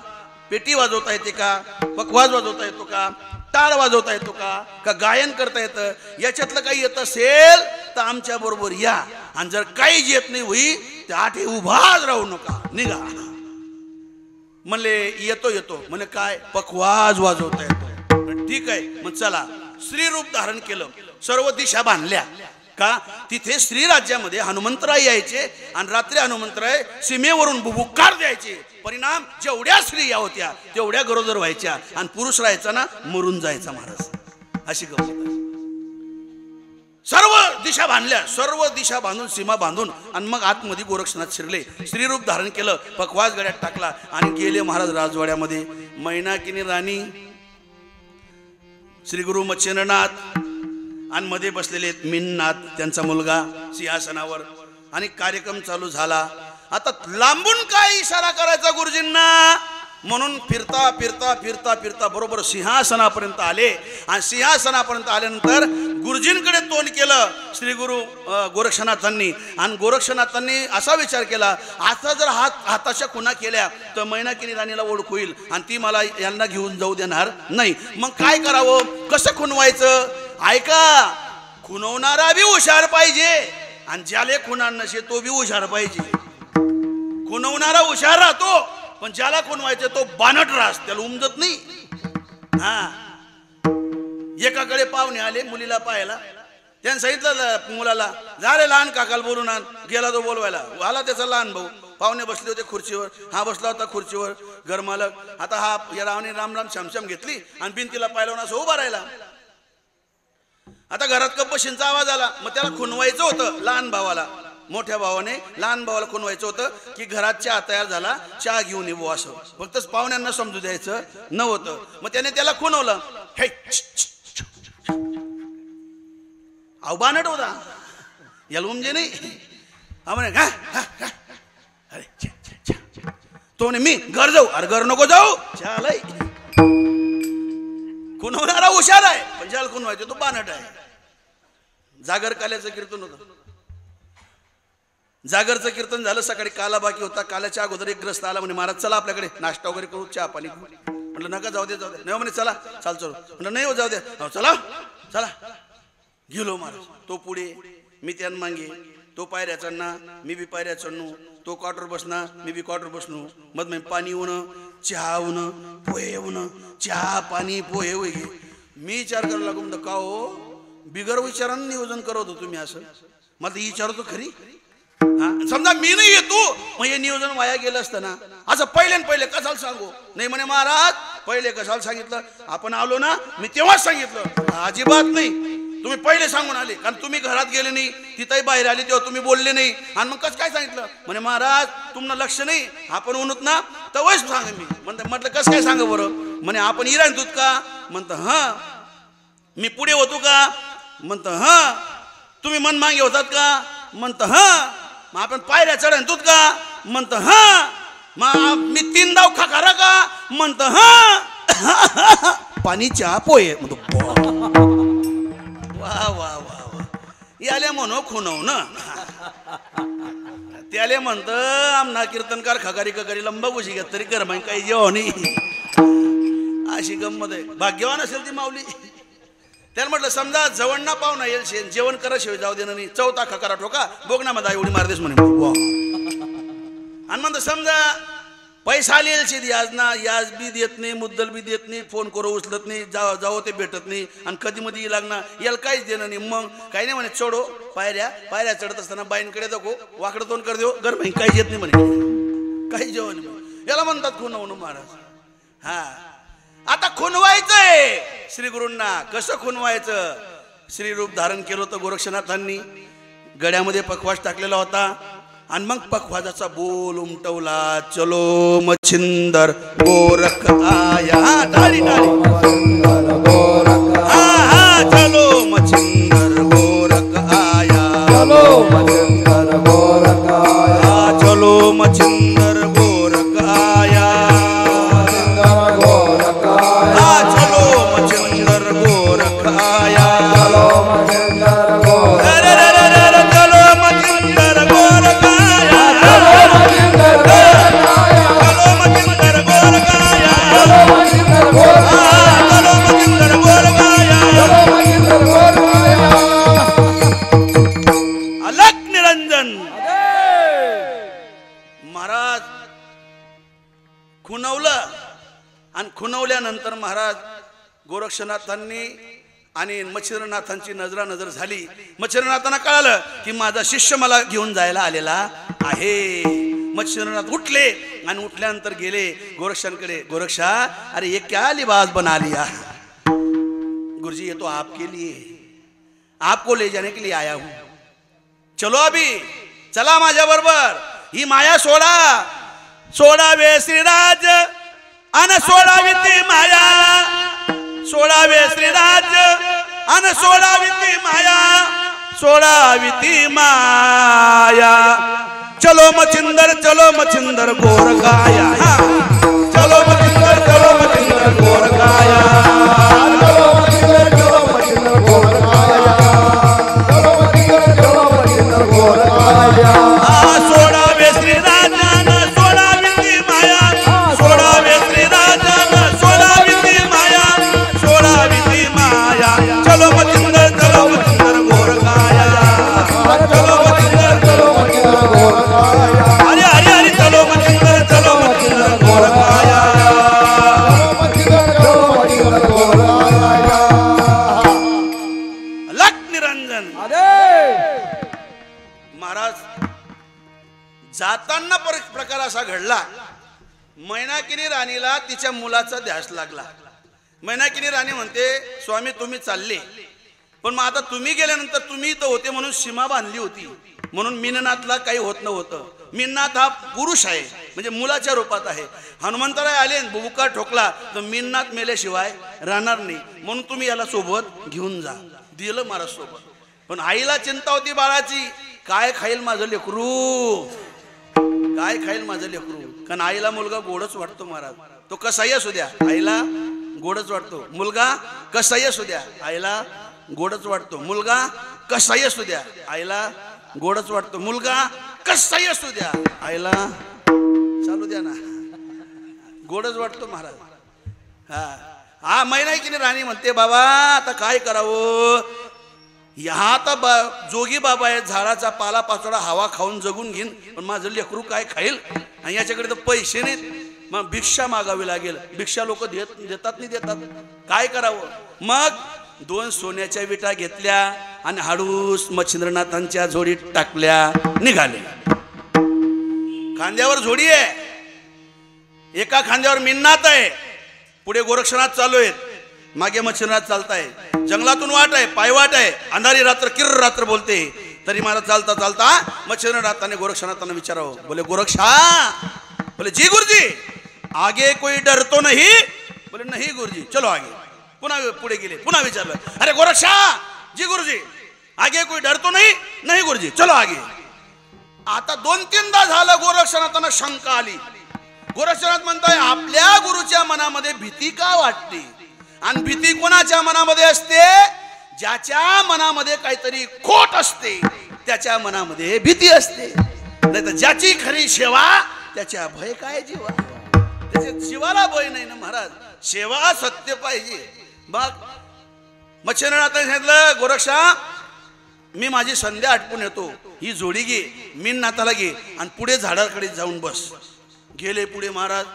पेटी वाजवता येते का? पखवाज वाजवता येतो का? टाळ वाजवता येतो का गायन करता येतं? याच्यातलं काही येत असेल तर आमच्या बरोबर या. आणि जर काहीच येत नाही होई तर आठे उभाच राहू नका, निघा. म्हणले येतो. म्हणे काय? पखवाज वाजवता येतो. ठीक आहे मग चला. स्त्री रूप धारण केलं. सर्व दिशा बांधल्या. का? तिथे स्त्री राज्यामध्ये हनुमंतराय यायचे आणि रात्री हनुमंतराय सीमेवरून बुबुकार द्यायचे. परिणाम जेवढ्या स्त्रिया होत्या तेवढ्या गरोदर व्हायच्या आणि पुरुष राहायचा ना मरून जायचा महाराज. अशी गंमत. सर्व दिशा बांधल्या. सर्व दिशा बांधून सीमा बांधून आणि मग आतमध्ये गोरक्षनाथ शिरले. स्त्रीरूप धारण केलं. पखवाज गळ्यात टाकला आणि गेले महाराज राजवाड्यामध्ये. मैनाकिनी राणी, श्री गुरु मच्छिंद्रनाथ आणि मध्ये बसलेले मीननाथ त्यांचा मुलगा सिंहासनावर. आणि कार्यक्रम चालू झाला. आता लांबून काय इशारा करायचा गुरुजींना म्हणून फिरता फिरता फिरता फिरता बरोबर सिंहासनापर्यंत आले. आणि सिंहासनापर्यंत आल्यानंतर गुरुजींकडे तोंड केलं श्री गुरु गोरक्षनाथांनी. आणि गोरक्षनाथांनी असा विचार केला, आता जर हाताच्या खुणा केल्या तर मैनाकिनी राणीला ओळख होईल आणि ती मला यांना घेऊन जाऊ देणार नाही. मग काय करावं? कसं खुणवायचं? ऐका, खुणवणारा बी हुशार पाहिजे आणि ज्याला खुणान नसे तो बी हुशार पाहिजे. खुणवणारा हुशार राहतो पण ज्याला खुणवायचं तो बानट राहत, त्याला उमजत नाही. एकाकडे पाहुणे आले मुलीला पाहायला. त्यानं सांगितलं मुलाला, जा रे लहान काकाला बोलून आण. गेला तो बोलवायला. आला त्याचा लहान भाऊ. पाहुणे बसले होते खुर्चीवर. हा बसला होता खुर्चीवर घरमालक. आता हा या रावने राम राम श्यामश्याम घेतली आणि भिंतीला पाहिलं असं उभा राहिला. आता घरात कपशींचा आवाज आला. मग त्याला खुणवायचं होतं लहान भावाला. मोठ्या भावाने लहान भावाला खुणवायचं होतं की घरात चहा तयार झाला, चहा घेऊन येऊ असं. फक्त पाहुण्यांना समजू द्यायचं नव्हतं. मग त्याने त्याला खुणवलं. हे अवबानट होता, याला उमजे नाही. म्हणे अरे तो म्हणे मी घर जाऊ. अरे घर नको जाऊ, चालय. खुणवणारा हुशार आहे पण ज्याला खुणवायचं तो बानट आहे. जागर काल्याचं कीर्तन होतं. जागरचं कीर्तन झालं. सकाळी काला बाकी होता. काल्याच्या अगोदर एक ग्रस्त आला. म्हणे महाराज चला आपल्याकडे नाश्ता वगैरे करू, चहा पाणी. म्हटलं नका, जाऊ दे. नाही म्हणे चला चाल चलो. म्हटलं नाही हो जाऊ दे. चला चला. गेलो महाराज. तो पुढे, मी त्यान मागे. तो पायऱ्या चढना, मी बी पायऱ्या चढणू. तो क्वार्टर बसना, मी बी क्वार्टर बसणू. मग मी पाणी होणं, चहा होणं, पोहे होणं. चहा पाणी पोहे वगैरे. मी विचार करायला लागून का हो बिगर विचारानं नियोजन करत होतो तुम्ही असं. मला विचारतो खरी. समजा मी नाही येतो मग हे नियोजन वाया गेलं असतं ना. असं पहिले कशाला सांगू? नाही म्हणे महाराज पहिले कशाला सांगितलं? आपण आलो ना मी तेव्हाच सांगितलं. अजिबात नाही. तुम्ही पहिले सांगून आले, कारण तुम्ही घरात गेले नाही, तिथंही बाहेर आले तेव्हा तुम्ही बोलले नाही. आणि मग कसं काय सांगितलं? म्हणे महाराज तुम्हाला लक्ष नाही, आपण उन्हत ना तर वयच सांगा. मी म्हटलं कसं काय सांगा बरं? म्हणे आपण इराण दूत का? म्हणतं हां. मी पुढे होतो का? म्हणतं हां. तुम्ही मन मागे होतात का? म्हणतं हां. मग आपण पायऱ्या चढण दूत का? म्हणतं हां. मग मी 3 डाव खाकारा का? म्हणतं हां. पाणी चहा पोहे. म्हणतो वा वा वा वा. याले म्हणो खुनव ना. त्याले म्हणतं आमना कीर्तनकार खगारी कगारी लंबा गोशी घेत तरी कर म्हणजे काही जेव्हा नाही. अशी गंमत आहे. भाग्यवान असेल ती माऊली. त्याला म्हटलं समजा जवळ ना पाहुणा येईल शेण जेवण करा शिवाय जाऊ देणं नाही. चौथा खकारा ठोका बोगना मध्ये एवढी मारदेस म्हणे. आणि म्हणतो समजा पैसा आलेल शेती याज ना, याज बी देत नाही, मुद्दल बी देत नाही, फोन करू उचलत नाही, जावं ते भेटत नाही, आणि कधी मध्ये लागणार याला काहीच देणं नाही. मग काही नाही म्हणे चढो पायऱ्या चढत असताना बाईंकडे दाखव वाकडं तोंड कर देऊ घर काही येत नाही म्हणे, काही जेवण नाही. याला म्हणतात खुनवणं महाराज. हा आता खुनवायचंय श्रीगुरूंना. कसं खुनवायचं? श्रीरूप धारण केलं होतं गोरक्षनाथांनी. गड्यामध्ये पखवाज टाकलेला होता आणि मग पखवाजाचा बोल उमटवला. चलो मच्छिंदर गोरख आया. डाळी हा हा. चलो मच्छिंदर गोरख आया. चलो मच्छिंदर गोरख आया. चलो मच्छिंदर गोरख आया. गोरख आया. चलो मच्छिंदर गोरख आया. चलो मच्छिंदर गोरख चलो मच्छिंदर गोरख आया. चलो मच्छिंदर गोरख आया. चलो मच्छिंदर गोरख आया. चलो मच्छिंदर गोरख आया. चलो मच्छिंदर गोरख आया. चलो मच्छिंदर गोरख आया. अलग निरंजन महाराज खुनवलं. आणि खुनवल्यानंतर महाराज गोरक्षनाथांनी आणि मच्छिंद्रनाथांची नजरानजर झाली. मच्छिंद्रनाथांना कळालं की माझा शिष्य मला घेऊन जायला आलेला आहे. मच्छिंद्रनाथ उठले आणि उठल्यानंतर गेले गोरक्षांकडे. गोरक्षा अरे ये क्या लिबास बना लिया? गुरुजी ये तो आपके लिए, आपको ले जाने के लिए आया हूं. चलो अभी चला माझ्या बरोबर. ही माया सोडा. सोडावे श्रीराज अन सोडावी ती माया. सोडावे श्रीराज अन सोडावी ती माया. सोडावी ती माया. चलो मच्छिंदर गोरख आया. चलो मच्छिंदर गोरख आया. चलो मच्छिंदर गोरख आया. चलो मच्छिंदर गोरख आया. सोडावे श्रीराजान सोडावी ती माया. सोडावे श्रीराजान सोडावी ती माया. सोडावी ती माया. चलो मच्छिंदर गोरख आया. चलो मच्छिंदर गोरख आया. हरे हरे हरे. चलो मच्छिंदर गोरख आया. चलो मच्छिंदर गोरख आया. लख निरंजन महाराज जाताना प्रकार असा घडला. मैनाकिनी राणीला तिच्या मुलाचा ध्यास लागला. मैनाकिनी राणी म्हणते स्वामी तुम्ही चालले, पण मग आता तुम्ही गेल्यानंतर तुम्ही इथं होते म्हणून सीमा बांधली होती, म्हणून मीननाथला काही होत नव्हतं. मीननाथ हा पुरुष आहे म्हणजे मुलाच्या रूपात आहे. हनुमंतराय आले बुबुका ठोकला तर मीननाथ मेल्याशिवाय राहणार नाही, म्हणून तुम्ही याला सोबत घेऊन जा. दिलं महाराज सोबत. पण आईला चिंता होती बाळाची. काय खाईल माझं लेकरू, काय खाईल माझं लेकरू. कारण आईला मुलगा गोडच वाटतो महाराज. तो कसाही असू द्या आईला गोडच वाटतो. मुलगा कसाही असू द्या आईला गोडच वाटतो. मुलगा कसाही असू द्या आईला गोडच वाटतो. मुलगा कसाही असू द्या आईला चालू द्या ना गोडच वाटतो महाराज. हा हा मैनाकिनी राणी म्हणते बाबा आता काय करावं. ह्या आता जोगी बाबा आहे, झाडाचा पाला पाचोडा हवा खाऊन जगून घेईन, पण माझं लेकरू काय खाईल. आणि याच्याकडे तर पैसे नाहीत. मग भिक्षा मागावी लागेल. भिक्षा लोक देतात नाही देतात. काय करावं. मग 2 सोन्याच्या विटा घेतल्या आणि हाडूस मच्छिंद्रनाथांच्या झोडीत टाकल्या. निघाले. खांद्यावर झोडी आहे, एका खांद्यावर मीननाथ आहे, पुढे गोरक्षनाथ चालू आहेत, मागे मच्छिंद्रनाथ चालताय. जंगलातून वाट आहे, पायवाट आहे, अंधारी रात्र किर्र रात्र बोलते, तरी मला चालता चालता मच्छिंद्रनाथाने गोरक्षनाथांना विचारावं, बोले गोरक्षा, बोले जी गुरुजी, आगे कोई डर तो नहीं? बोले नहीं गुरुजी, चलो आगे. पुन्हा पुढे गेले, पुन्हा विचारलं, अरे गोरक्षा, जी गुरुजी, आगे कोई डर तो नहीं? नहीं गुरुजी, चलो आगे. आता 2-3दा झालं गोरक्षनाथांना शंका आली. गोरक्षनाथ म्हणताय, आपल्या गुरुच्या मनामध्ये भीती का वाटते? आणि भीती कोणाच्या मनामध्ये असते? ज्याच्या मनामध्ये काहीतरी खोट असते त्याच्या मनामध्ये भीती असते. नाही तर ज्याची खरी सेवा त्याच्या भय काय जीवा? त्याच्या जीवाला भय नाही ना महाराज. सेवा सत्य पाहिजे. बघ मच्छिंद्रनाथाने सांगितलं, गोरक्षा, मी माझी संध्या आटपून येतो, ही जोडी घे, मीन नाथाला घे आणि पुढे झाडाकडे जाऊन बस. गेले पुढे महाराज.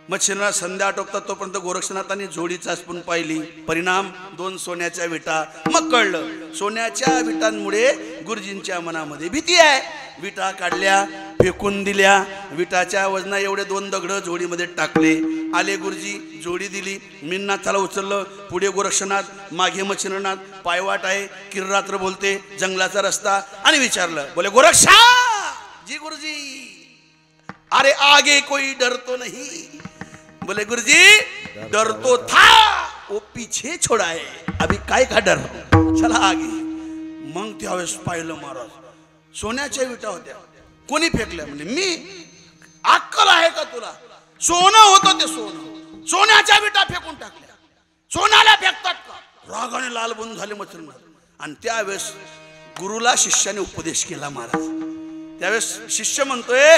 मच्छिंद्रनाथ संध्या आटोपतात तोपर्यंत गोरक्षनाथांनी जोडी चाचपून पाहिली. परिणाम 2 सोन्याच्या विटा. मग कळलं सोन्याच्या विटांमुळे गुरुजींच्या मनामध्ये भीती आहे. विटा काढल्या, फेकून दिल्या. विटाच्या वजना एवढे 2 दगड जोडीमध्ये टाकले. आले गुरुजी, जोडी दिली, मीननाथाला उचललं. पुढे गोरक्षनाथ, मागे मच्छिंद्रनाथ. पायवाट आहे, किर्रात्र बोलते, जंगलाचा रस्ता. आणि विचारलं, बोले गोरक्षा, जी गुरुजी, अरे आगे कोई डर तो नहीं? बोले गुरुजी, डर तो था, वो पीछे छोड़ा है, अभी काय का डर, चला आगे. मग त्यावेळेस पाहिलं महाराज, सोन्याच्या विटा होत्या. कोणी फेकल्या? म्हणजे मी. अक्कल आहे का तुला? सोनं होतं ते सोनं, सोन्याच्या विटा फेकून टाकल्या. सोन्याला फेकतात का? रागाने लालबुंद झाले मच्छिंद्रनाथ. आणि त्यावेळेस गुरुला शिष्याने उपदेश केला महाराज. त्यावेळेस शिष्य म्हणतोय,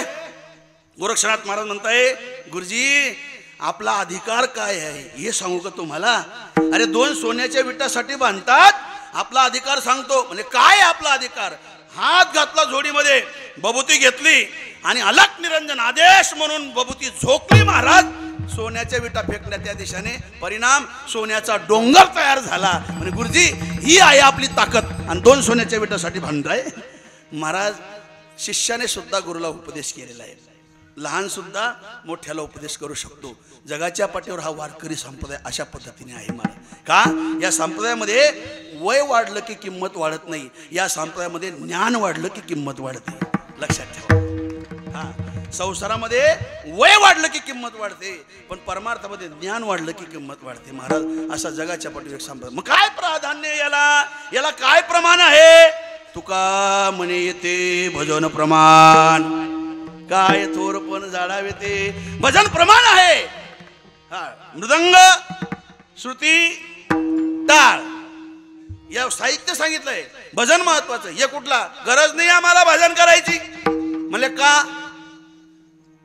गोरक्षनाथ महाराज म्हणताय, गुरुजी, आपला अधिकार काय आहे हे सांगू का तुम्हाला? अरे 2 सोन्याच्या विटासाठी बांधतात, आपला अधिकार सांगतो. म्हणजे काय आपला अधिकार? हात घातला जोडीमध्ये, बबुती घेतली आणि अलक निरंजन आदेश म्हणून बबुती झोकली महाराज. सोन्याच्या विटा फेकल्या त्या दिशेने. परिणाम सोन्याचा डोंगर तयार झाला. म्हणजे गुरुजी, ही आहे आपली ताकद. आणि 2 सोन्याच्या विटासाठी बांधताय महाराज. शिष्याने सुद्धा गुरुला उपदेश केलेला आहे. लहान सुद्धा मोठ्याला उपदेश करू शकतो. जगाच्या पाठीवर हा वारकरी संप्रदाय अशा पद्धतीने आहे मला. का? या संप्रदायामध्ये वय वाढलं की किंमत वाढत नाही, या संप्रदायामध्ये ज्ञान वाढलं की किंमत वाढते. लक्षात ठेवा. हा, संसारामध्ये वय वाढलं की किंमत वाढते, पण परमार्थामध्ये ज्ञान वाढलं की किंमत वाढते महाराज. असा जगाच्या पाठीवर एक संप्रदाय. मग काय प्राधान्य याला काय प्रमाण आहे? तुका म्हणे येते भजन प्रमाण. काय थोरपण जाडावे ते भजन प्रमाण आहे. हा, मृदंग, श्रुती, टाळ या साहित्य सांगितलंय. भजन महत्वाचं. हे कुठला? गरज नाही आम्हाला भजन करायची. म्हणजे का?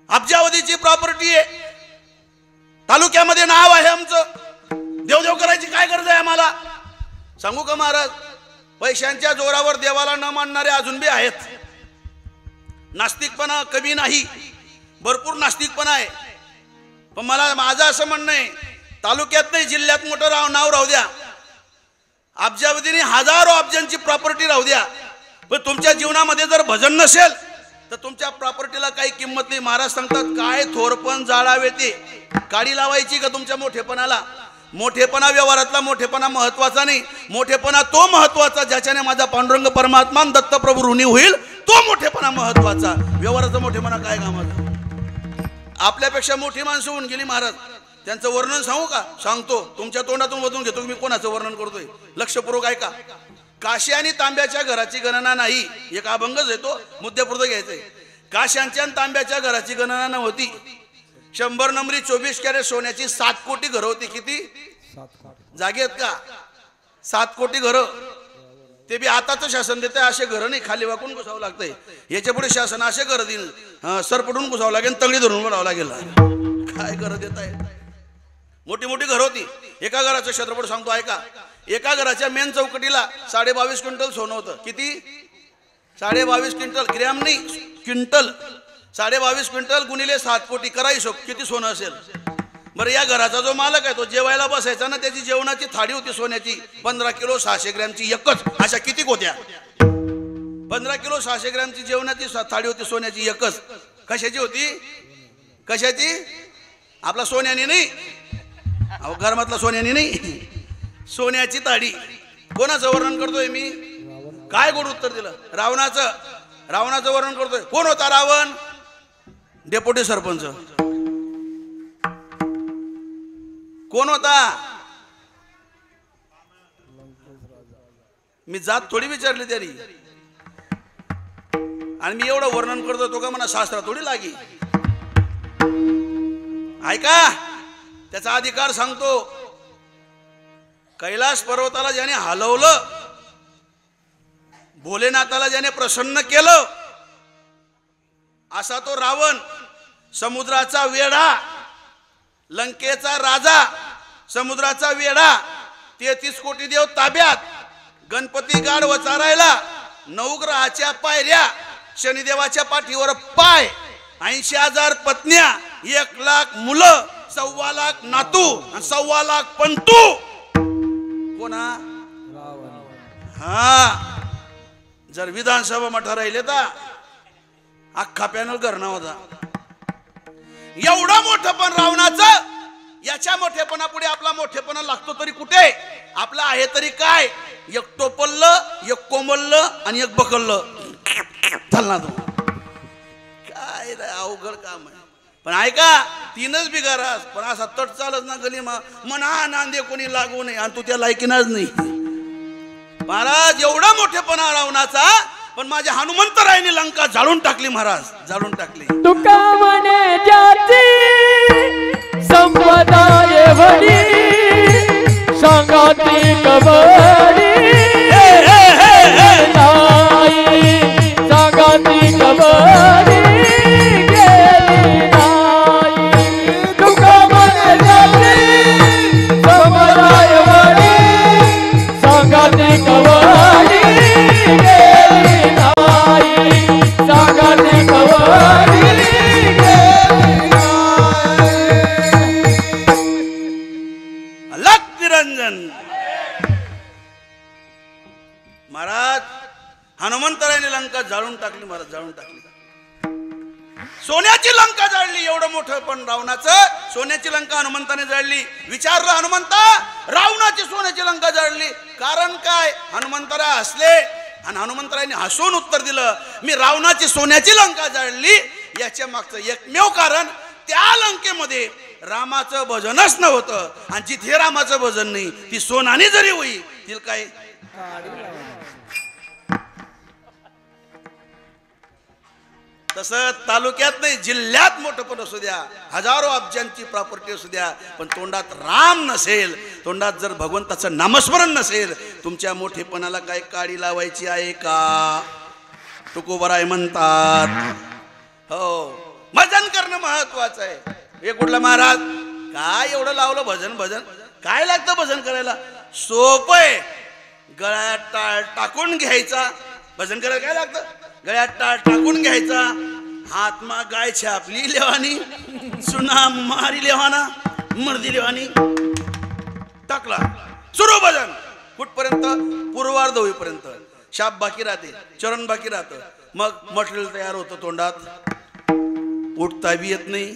अब्जावधीची प्रॉपर्टी आहे, तालुक्यामध्ये नाव आहे आमचं. देवदेव करायची काय गरज आहे आम्हाला? सांगू का महाराज? पैशांच्या जोरावर देवाला न मानणारे अजून बी आहेत. नास्तिकपणा कमी नाही, भरपूर नास्तिकपणा आहे. पण मला माझं असं म्हणणं आहे, तालुक्यात नाही जिल्ह्यात मोठं नाव राहू द्या, अब्जावधीने हजारो अब्जांची प्रॉपर्टी राहू द्या, पण तुमच्या जीवनामध्ये जर भजन नसेल तर तुमच्या प्रॉपर्टीला काही किंमत नाही. महाराज सांगतात, काय थोरपण जाळावे ते. काडी लावायची का तुमच्या मोठेपणाला? मोठेपणा व्यवहारातला मोठेपणा महत्वाचा नाही. मोठेपणा तो महत्वाचा ज्याच्याने माझा पांडुरंग परमात्मा दत्तप्रभू ऋणी होईल, तो मोठेपणा महत्वाचा. व्यवहाराचा मोठेपणा काय कामाचा? आपल्यापेक्षा मोठी माणसं होऊन गेली महाराज. त्यांचं वर्णन सांगू का? सांगतो. तुमच्या तोंडातून वधून घेतो. मी कोणाचं वर्णन करतोय लक्षपूर्वक ऐका. काशी आणि तांब्याच्या घराची गणना नाही. एक अभंगच येतो, मुद्द्यापुरतं घ्यायचंय. काश्यांच्या आणि तांब्याच्या घराची गणना नव्हती. 100 नंबरी 24 कॅरेट सोन्याची 7 कोटी घरं होती. किती जागे आहेत का? 7 कोटी घरं. ते बी आताचं शासन देत आहे. असे घरं नाही, खाली वाकून घुसावं लागतंय. याच्या पुढे शासन असे घरं देईल, सरपटून घुसावं लागेल, तगडी धरून बोलावं लागेल. काय घरं देत आहे? मोठी मोठी घरं होती. एका घराचं क्षेत्रफळ सांगतो ऐका. एका घराच्या मेन चौकटीला 22.5 क्विंटल सोनं होतं. किती? 22.5 क्विंटल. ग्रॅम नाही, क्विंटल. 22.5 क्विंटल गुणिले 7 कोटी करा हिशोब, किती सोनं असेल? बरं, या घराचा जो मालक आहे तो जेवायला बसायचा ना, त्याची जेवणाची थाळी होती सोन्याची 15 किलो 600 ग्रॅमची एकच. अशा किती होत्या? 15 किलो 600 ग्रॅमची जेवणाची थाळी होती सोन्याची एकच. कशाची होती? कशाची? आपला सोन्याने नाही, अहो घरामधला सोन्याने नाही, सोन्याची ताडी. कोणाचं वर्णन करतोय मी? काय गोड उत्तर दिलं? रावणाचं वर्णन करतोय. कोण होता रावण? डेप्युटी सरपंच. कोण होता? मी जात थोडी विचारली तरी, आणि मी एवढं वर्णन करतो तो का म्हणा शास्त्र थोडी लागी. ऐका, त्याचा अधिकार सांगतो. कैलास पर्वताला ज्याने हलवलं, भोलेनाथाला ज्याने प्रसन्न केलं, असा तो रावण. समुद्राचा वेढा, लंकेचा राजा, समुद्राचा वेढा, 33 कोटी देव ताब्यात, गणपती गाढ वचारायला, 9 ग्रहाच्या पायऱ्या, शनिदेवाच्या पाठीवर पाय, 80,000 पत्न्या, 1 लाख मुलं, 1.25 लाख नातू आणि 1.25 लाख पंतू. कोणा? हा. जर विधानसभा मठा राहिले तर अख्खा पॅनल घरना होता. एवढं मोठं पण रावणाचं. याच्या मोठेपणा पुढे आपला मोठेपणा लागतो तरी कुठे? आपला आहे तरी काय? एक टोपल्ल, एक कोमल्ल आणि एक बकल्ल. चालना तू काय अवघड काम आहे. पण ऐका, 3च बिगारास, पण असा तट चालच ना गली म्हणा नांदे कोणी लागू नये, आणि तू त्या लायकीनाच नाही. महाराज एवढा मोठेपणा रावणाचा, पण माझ्या हनुमंतरायाने लंका जाळून टाकली. महाराज जाळून टाकली. तुका म्हणे ज्याची संपदा एवढी, सांगाती कबडी नाही, सांगाती कबडी गेली नाही. तुका म्हणे ज्याची संपदा एवढी, सांगाती कबडी गेली नाही, सांगाती कबडी गेली नाही. अलग निरंजन. महाराज हनुमंतरायाने लंका जाळून टाकली. महाराज जाळून टाकली. सोन्याची लंका जाळली. एवढं मोठं पण रावणाचं. सोन्याची लंका हनुमंताने जाळली. विचारलं हनुमंता, रावणाची सोन्याची लंका जाळली कारण काय? हनुमंतराय हसले आणि हनुमंतरायाने हसून उत्तर दिलं, मी रावणाची सोन्याची लंका जाळली याच्या मागचं एकमेव कारण, त्या लंकेमध्ये रामाचं भजनच नव्हतं, आणि जिथे रामाचं भजन नाही ती सोनानी जरी होई तिला काय. तसं तालुक्यात नाही, जिल्ह्यात मोठं पण असू द्या, हजारो अब्जांची प्रॉपर्टी असू द्या, पण तोंडात राम नसेल, तोंडात जर भगवंताचं नामस्मरण नसेल, तुमच्या मोठेपणाला काय काडी लावायची आहे का? तुकोबराय म्हणतात. हो, भजन करणं महत्वाचं आहे. हे कुठला महाराज काय एवढं लावलं भजन? भजन काय लागतं भजन करायला? सोपं आहे. गळ्यात टाळ टाकून घ्यायचा. भजन करायला काय लागतं? गळ्यात टाळ टाकून घ्यायचा, हातमा गाय छापली लेवानी, सुना मारी लेवाना, मर्दी लेवानी टाकला, सुरू भजन. कुठपर्यंत? पूर्वार्ध होईपर्यंत. शाप बाकी राहते, चरण बाकी राहतं. मग मटेरियल तयार होतं तोंडात. उठता बी येत नाही,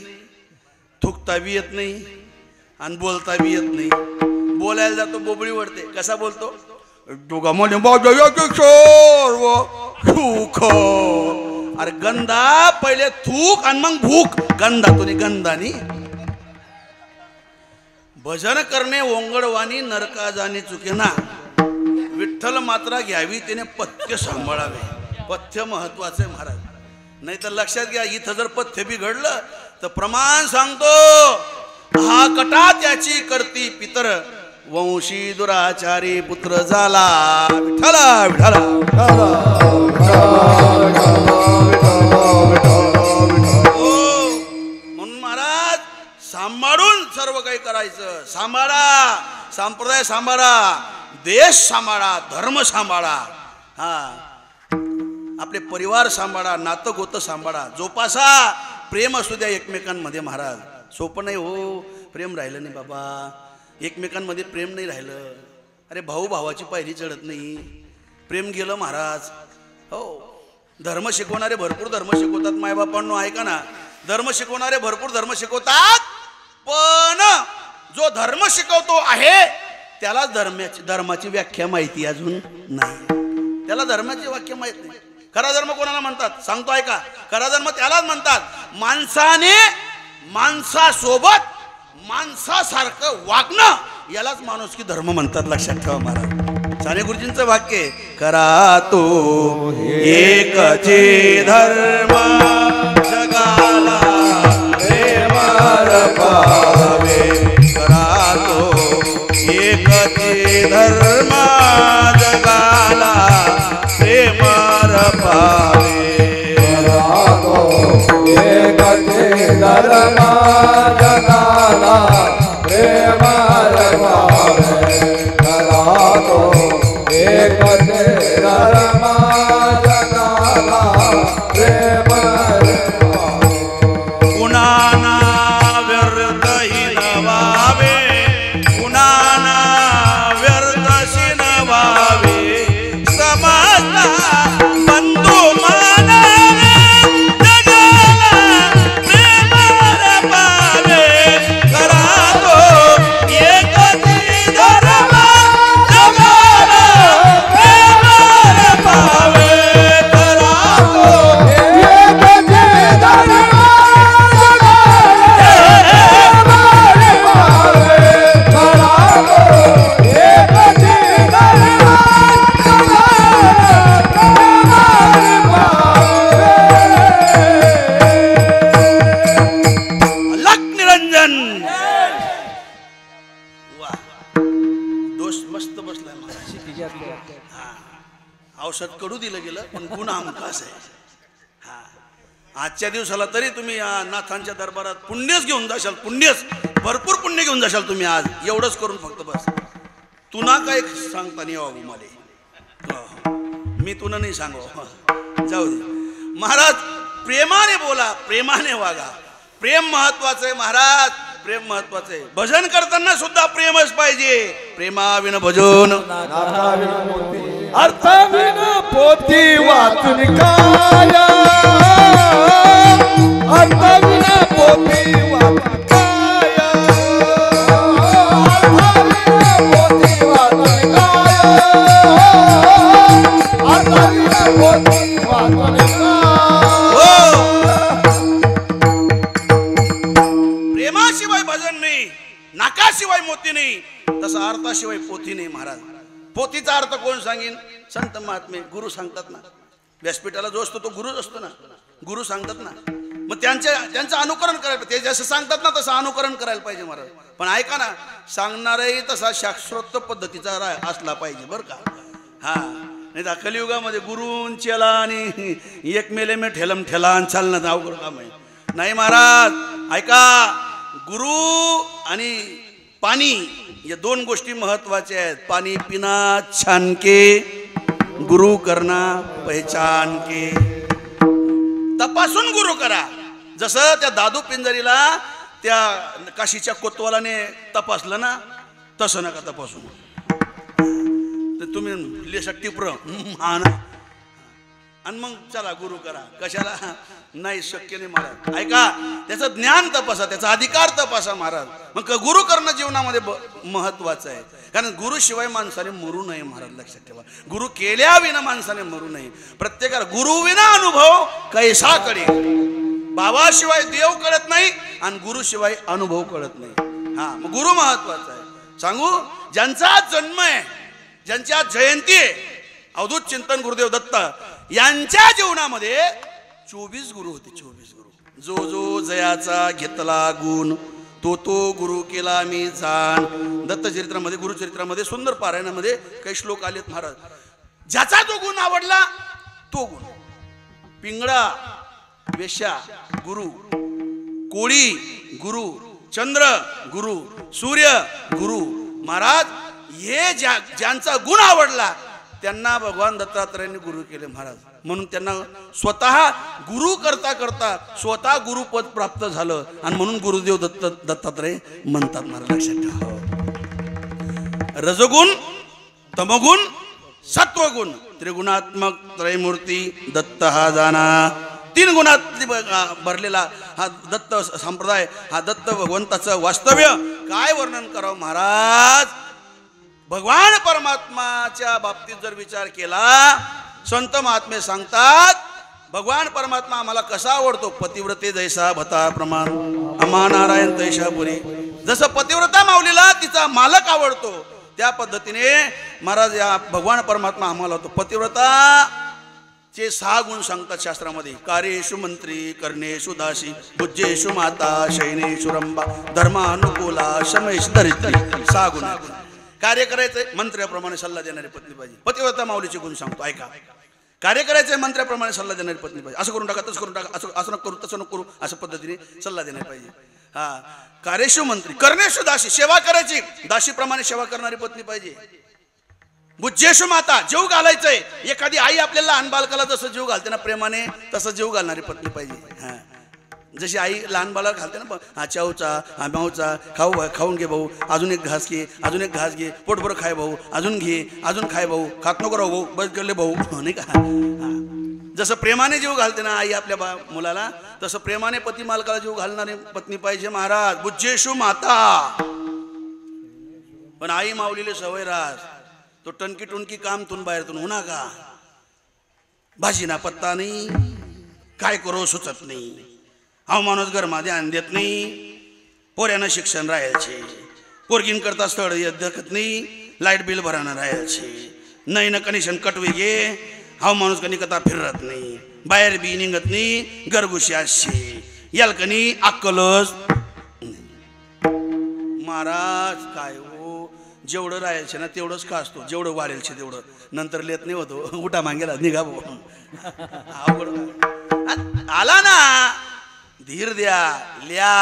थुकता बी येत नाही, आणि बोलता बी येत नाही. बोलायला जातो बोबळी वडते. कसा बोलतो? दोघा म्हणे सुख. अरे गंधा, पहिले थूक आणि मग भूक. गंधातून गंधानी भजन करणे ओंगडवानी, नरका जाणे चुकेना. विठ्ठल मात्रा घ्यावी त्याने पथ्य सांभाळावे. पथ्य महत्वाचे महाराज. नाही तर लक्षात घ्या, इथं जर पथ्य बिघडलं तर प्रमाण सांगतो, हा कटा त्याची करती पितर, वंशी दुराचारी पुत्र झाला. विठ्ठला विठ्ठला. म्हणून महाराज सांभाळून सर्व काही करायचं. सांभाळा, संप्रदाय सांभाळा, देश सांभाळा, धर्म सांभाळा, हा आपले परिवार सांभाळा, नातं गोतं सांभाळा, जोपासा. प्रेम असू द्या एकमेकांमध्ये. महाराज सोपं नाही हो. प्रेम राहिलं नाही बाबा, एकमेकांमध्ये प्रेम नाही राहिलं. अरे भाऊ भावाची पायरी चढत नाही, प्रेम गेलं महाराज. हो, धर्म शिकवणारे भरपूर धर्म शिकवतात. मायबापांनो ऐका ना, धर्म शिकवणारे भरपूर धर्म शिकवतात, पण जो धर्म शिकवतो आहे त्याला धर्माची व्याख्या माहिती अजून नाही. त्याला धर्माची व्याख्या माहित नाही. खरा धर्म कोणाला म्हणतात सांगतो ऐका. खरा धर्म त्यालाच म्हणतात माणसाने माणसासोबत माणसासारखं वागणं, यालाच माणुसकी धर्म म्हणतात. लक्षात ठेवा महाराज. साने गुरुजींचं वाक्य आहे, करा तो एकचे धर्म जगाला प्रेमार पावे. करा तो एकचे धर्म जगाला प्रेमार पावे. करा तो एकचे धर्म जगाला प्रेमार पावे. करा तो एकचे धर्म जगाला प्रेमार पावे. कुणाना व्यर्थही नवावे, कुणाना व्यर्थशी नवावे. समाजा बंधू मानावे जगाला प्रेमार पावे. करा तो एकची धर्म जगाला प्रेमार पावे. करा तो एकचे धर्म लख निरंजन. वा, दोष मस्त बसलाय मला. हा, औषध कडू दिलं गेलं पण गुण हमखास आहे. हा, आजच्या दिवसाला तरी तुम्ही या नाथांच्या दरबारात पुण्यच घेऊन जाशाल. पुण्यच भरपूर पुण्य घेऊन जाशाल तुम्ही आज. एवढंच करून फक्त बस. तुना काय सांगता नाही यावं मला. मी तुला नाही सांगू. जाऊ दे महाराज. प्रेमाने बोला, प्रेमाने वागा. प्रेम महत्वाचं आहे महाराज. प्रेम महत्वाचं आहे. भजन करताना सुद्धा प्रेमच पाहिजे. प्रेमाविन भजन अर्थाविन पोथी वाचून काय. अर्थाविन पोथी वाचून काय. अर्थाविन पोथी वाचून काय. अर्थाविन पोथी वाचून काय. प्रेमाशिवाय भजन नाही, नाकाशिवाय मोती नाही, तसा अर्थाशिवाय पोथी नाही महाराज. पोथीचा अर्थ कोण सांगेन? संत महात्मे गुरु सांगतात ना. व्यासपीठाला जो असतो तो गुरुच असतो ना. गुरु सांगतात ना. मग त्यांचं अनुकरण करायला पाहिजे. ते जसं सांगतात ना तसं अनुकरण करायला पाहिजे महाराज. पण ऐका ना, सांगणारही तसा शास्त्रोक्त पद्धतीचा असला पाहिजे बरं का. हा, नाही तर कलियुगामध्ये गुरुं चेला आणि एक मेले में ठेलम ठेला आणि चालणं अवघड काम आहे. नाही महाराज ऐका, गुरु आणि पाणी या दोन गोष्टी महत्वाच्या आहेत. पाणी पिना छान के, गुरु करना पहचान के. तपासून गुरु करा. जसं त्या दादू पिंजरीला त्या काशीच्या कोतवालाने तपासलं ना, तसं नका तपासून. तर तुम्ही लेसा टिपर आणि मग चला गुरु करा. कशाला? नाही, शक्य नाही महाराज. ऐका, त्याचं ज्ञान तपासा, त्याचा अधिकार तपासा महाराज. मग गुरु करणं जीवनामध्ये महत्वाचं आहे. कारण गुरुशिवाय माणसाने मरू नये महाराज. लक्षात ठेवा, गुरु केल्याविना माणसाने मरू नये. प्रत्येकाला गुरुविना अनुभव कैसा कळे. बाबाशिवाय देव कळत नाही आणि गुरुशिवाय अनुभव कळत नाही. हा, मग गुरु महत्वाचा आहे. सांगू, ज्यांचा आज जन्म आहे, ज्यांची आज जयंती आहे, अवधूत चिंतन गुरुदेव दत्त यांच्या जीवनामध्ये 24 गुरु होते. 24 गुरु. जो जो जयाचा घेतला गुण, तो तो गुरु केला मी जाण. दत्तचरित्रामध्ये, गुरुचरित्रामध्ये, सुंदर पारायणामध्ये काही श्लोक आलेत महाराज. ज्याचा जो गुण आवडला तो गुण. पिंगळा वेश्या गुरु, कोळी गुरु, चंद्र गुरु, सूर्य गुरु. महाराज हे ज्यांचा गुण आवडला त्यांना भगवान दत्तात्रयांनी गुरु केले महाराज. म्हणून त्यांना स्वतः गुरु करता करता स्वतः गुरुपद प्राप्त झालं आणि म्हणून गुरुदेव दत्तात्रय म्हणतात महाराज. लक्षात ठेवा. रजगुण, तमगुण, सत्वगुण, त्रिगुणात्मक त्रयमूर्ती दत्त हा जाना. 3 गुणात भरलेला हा दत्त संप्रदाय, हा दत्त भगवंताचं वास्तव्य काय वर्णन करावं महाराज. भगवान परमात्माच्या बाबतीत जर विचार केला, संत महात्मे सांगतात भगवान परमात्मा आम्हाला कसा आवडतो, पतिव्रते जैसा भता प्रमाण अमा नारायण तैशा पुरी. जसं पतिव्रता माऊलीला तिचा मालक आवडतो त्या पद्धतीने महाराज या भगवान परमात्मा आम्हाला होतो. पतिव्रता चे 6 गुण सांगतात शास्त्रामध्ये. कार्येषु मंत्री, कर्णेषु दासी, पूज्येषु माता, शयनेषु रंभा, धर्मानुकूला, शमयेषु धरित्री. 6 गुण. कार्य करायचंय मंत्र्याप्रमाणे सल्ला देणारी पत्नी पाहिजे. पतिव्रता माऊलीचे गुण सांगतो, ऐका. कार्य करायचंय मंत्र्याप्रमाणे सल्ला देणारी पत्नी पाहिजे. असं करून टाका, तसं करून टाका, असं नको करू, तसं नको करू, अशा पद्धतीने सल्ला देण्यात पाहिजे. हा. कार्येषु मंत्री, कर्णेषु दासी, सेवा करायची, दासीप्रमाणे सेवा करणारी पत्नी पाहिजे. बुज्जेषु माता, जीव घालायचंय. एखादी आई आपल्याला लहान बालकाला जसं जीव घालते ना प्रेमाने, तसं जीव घालणारी पत्नी पाहिजे. हा. जशी आई लहान बाळाला घालते ना, हा चावचा, हा माऊचा, खाऊन घे भाऊ, अजून एक घास घे, अजून एक घास घे, पोटभर खाय भाऊ, अजून घे, अजून खाय भाऊ, खात नको राहू भाऊ, बस गेले भाऊ, नाही का. जसं प्रेमाने जीव घालते ना आई आपल्या मुलाला, तसं प्रेमाने पती मालकाला जीव घालणारी पत्नी पाहिजे महाराज. बुज्जेषु माता. पण आई माऊलीले सवय राहत, तो टणकी टुणकी काम तुन बाहेरतून होणार का, भाजी ना पत्ता नाही, काय करो सुचत नाही, हा माणूस घरमध्ये आण देत नाही, पोऱ्यानं शिक्षण राहायचे, पोरगीन करता स्थळ दखत नाही, लाईट बिल भरानं राहायचे, नाही ना कनेक्शन कटवे गे, हा माणूस कनी कथा फिरत नाही, बाहेर बी निघत नाही, घरगुशी असते, याल कनी अक्कलच. महाराज काय हो, जेवढं राहायचे ना तेवढंच खासतो, जेवढं वाढेल तेवढं, नंतर लेत नाही होतो, उठा मागेला निघा भाऊ. आला ना, धीर द्या, ल्या,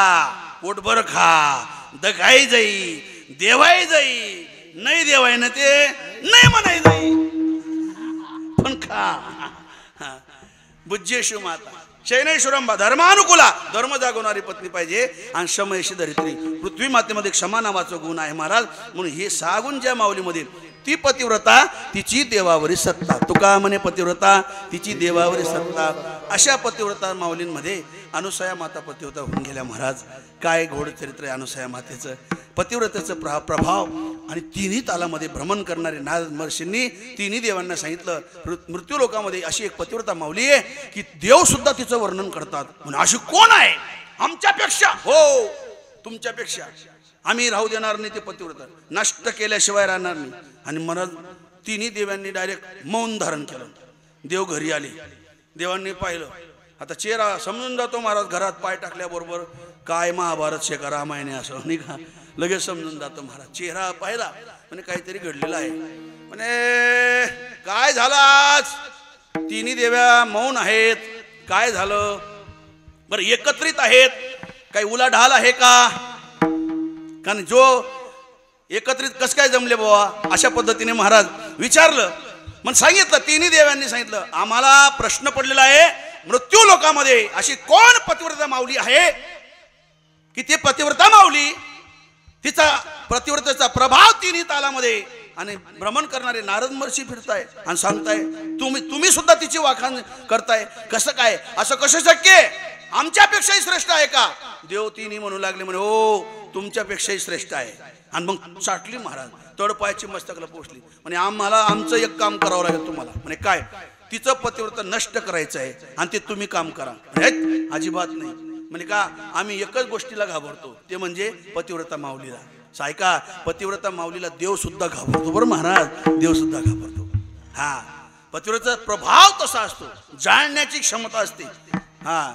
पोटभर खा, दगाई जाई, देवाई जाई, नाही देवाय ना ते नाही म्हणाय जाई, पण खा. बुज्जेषु माता, शयनेषु रंभा, धर्मानुकूला, धर्म जागवणारी पत्नी पाहिजे. आणि शमयेषु धरित्री, पृथ्वी मातेमध्ये क्षमा नावाचा गुण आहे महाराज. म्हणून हे 6 गुण ज्या माऊलीमध्ये, ती पतिव्रता तिची देवावरी सत्ता. तुका म्हणे पतिव्रता तिची देवावरी सत्ता. अशा पतिव्रता माऊलींमध्ये अनुसया माता पतिव्रता होऊन गेल्या महाराज. काय घोड चरित्र आहे अनुसया मातेचं. पतिव्रतेचं प्रभाव आणि तिन्ही तालामध्ये भ्रमण करणारे नारद महर्षींनी तिन्ही देवांना सांगितलं, मृत्यू लोकामध्ये अशी एक पतिव्रता माऊली आहे की देव सुद्धा तिचं वर्णन करतात. म्हणून अशी कोण आहे आमच्यापेक्षा, हो तुमच्यापेक्षा आम्ही राहू देणार नाही, ते पतिव्रता नष्ट केल्याशिवाय राहणार नाही. आणि महाराज तिन्ही देवांनी डायरेक्ट मौन धारण केलं. देव घरी आले, देवांनी पाहिलं, आता चेहरा समजून जातो महाराज. घरात पाय टाकल्याबरोबर काय महाभारत शेका रामायणे असं नाही का, लगेच समजून जातो महाराज. चेहरा पाहिला म्हणे काहीतरी घडलेलं आहे. म्हणे काय झालं आज, तिन्ही देव्या मौन आहेत, काय झालं बरं, एकत्रित आहेत, काही उलाढाल आहे का, कारण जो एकत्रित कसं काय जमले बाबा, अशा पद्धतीने महाराज विचारलं. मग सांगितलं, तिन्ही देवांनी सांगितलं, आम्हाला प्रश्न पडलेला आहे, मृत्यू लोकामध्ये अशी कोण पतिव्रता माऊली आहे की ते पतिव्रता माऊली, तिचा पतिव्रतेचा प्रभाव तिन्ही तालामध्ये आणि भ्रमण करणारे नारद महर्षी फिरताय आणि सांगताय, तुम्ही सुद्धा तिची वाखाण करताय, कसं काय, असं कसं शक्य, आमच्यापेक्षाही श्रेष्ठ आहे का. देव तिन्ही म्हणू लागले, म्हणे हो तुमच्यापेक्षाही श्रेष्ठ आहे. आणि मग साठली महाराज, तडपायची मस्तकला पोचली. म्हणे आम्हाला आमचं एक काम करावं लागेल तुम्हाला. म्हणे काय, तिचं पतिव्रता नष्ट करायचं आहे आणि ते तुम्ही काम करा. अजिबात नाही. म्हणजे का, आम्ही एकच गोष्टीला घाबरतो, ते म्हणजे पतिव्रता माऊलीला. सायका, पतिव्रता माऊलीला देव सुद्धा घाबरतो बरं महाराज, देव सुद्धा घाबरतो. हा, पतिव्रतेचा प्रभाव तसा असतो, जाणण्याची क्षमता असते. हा,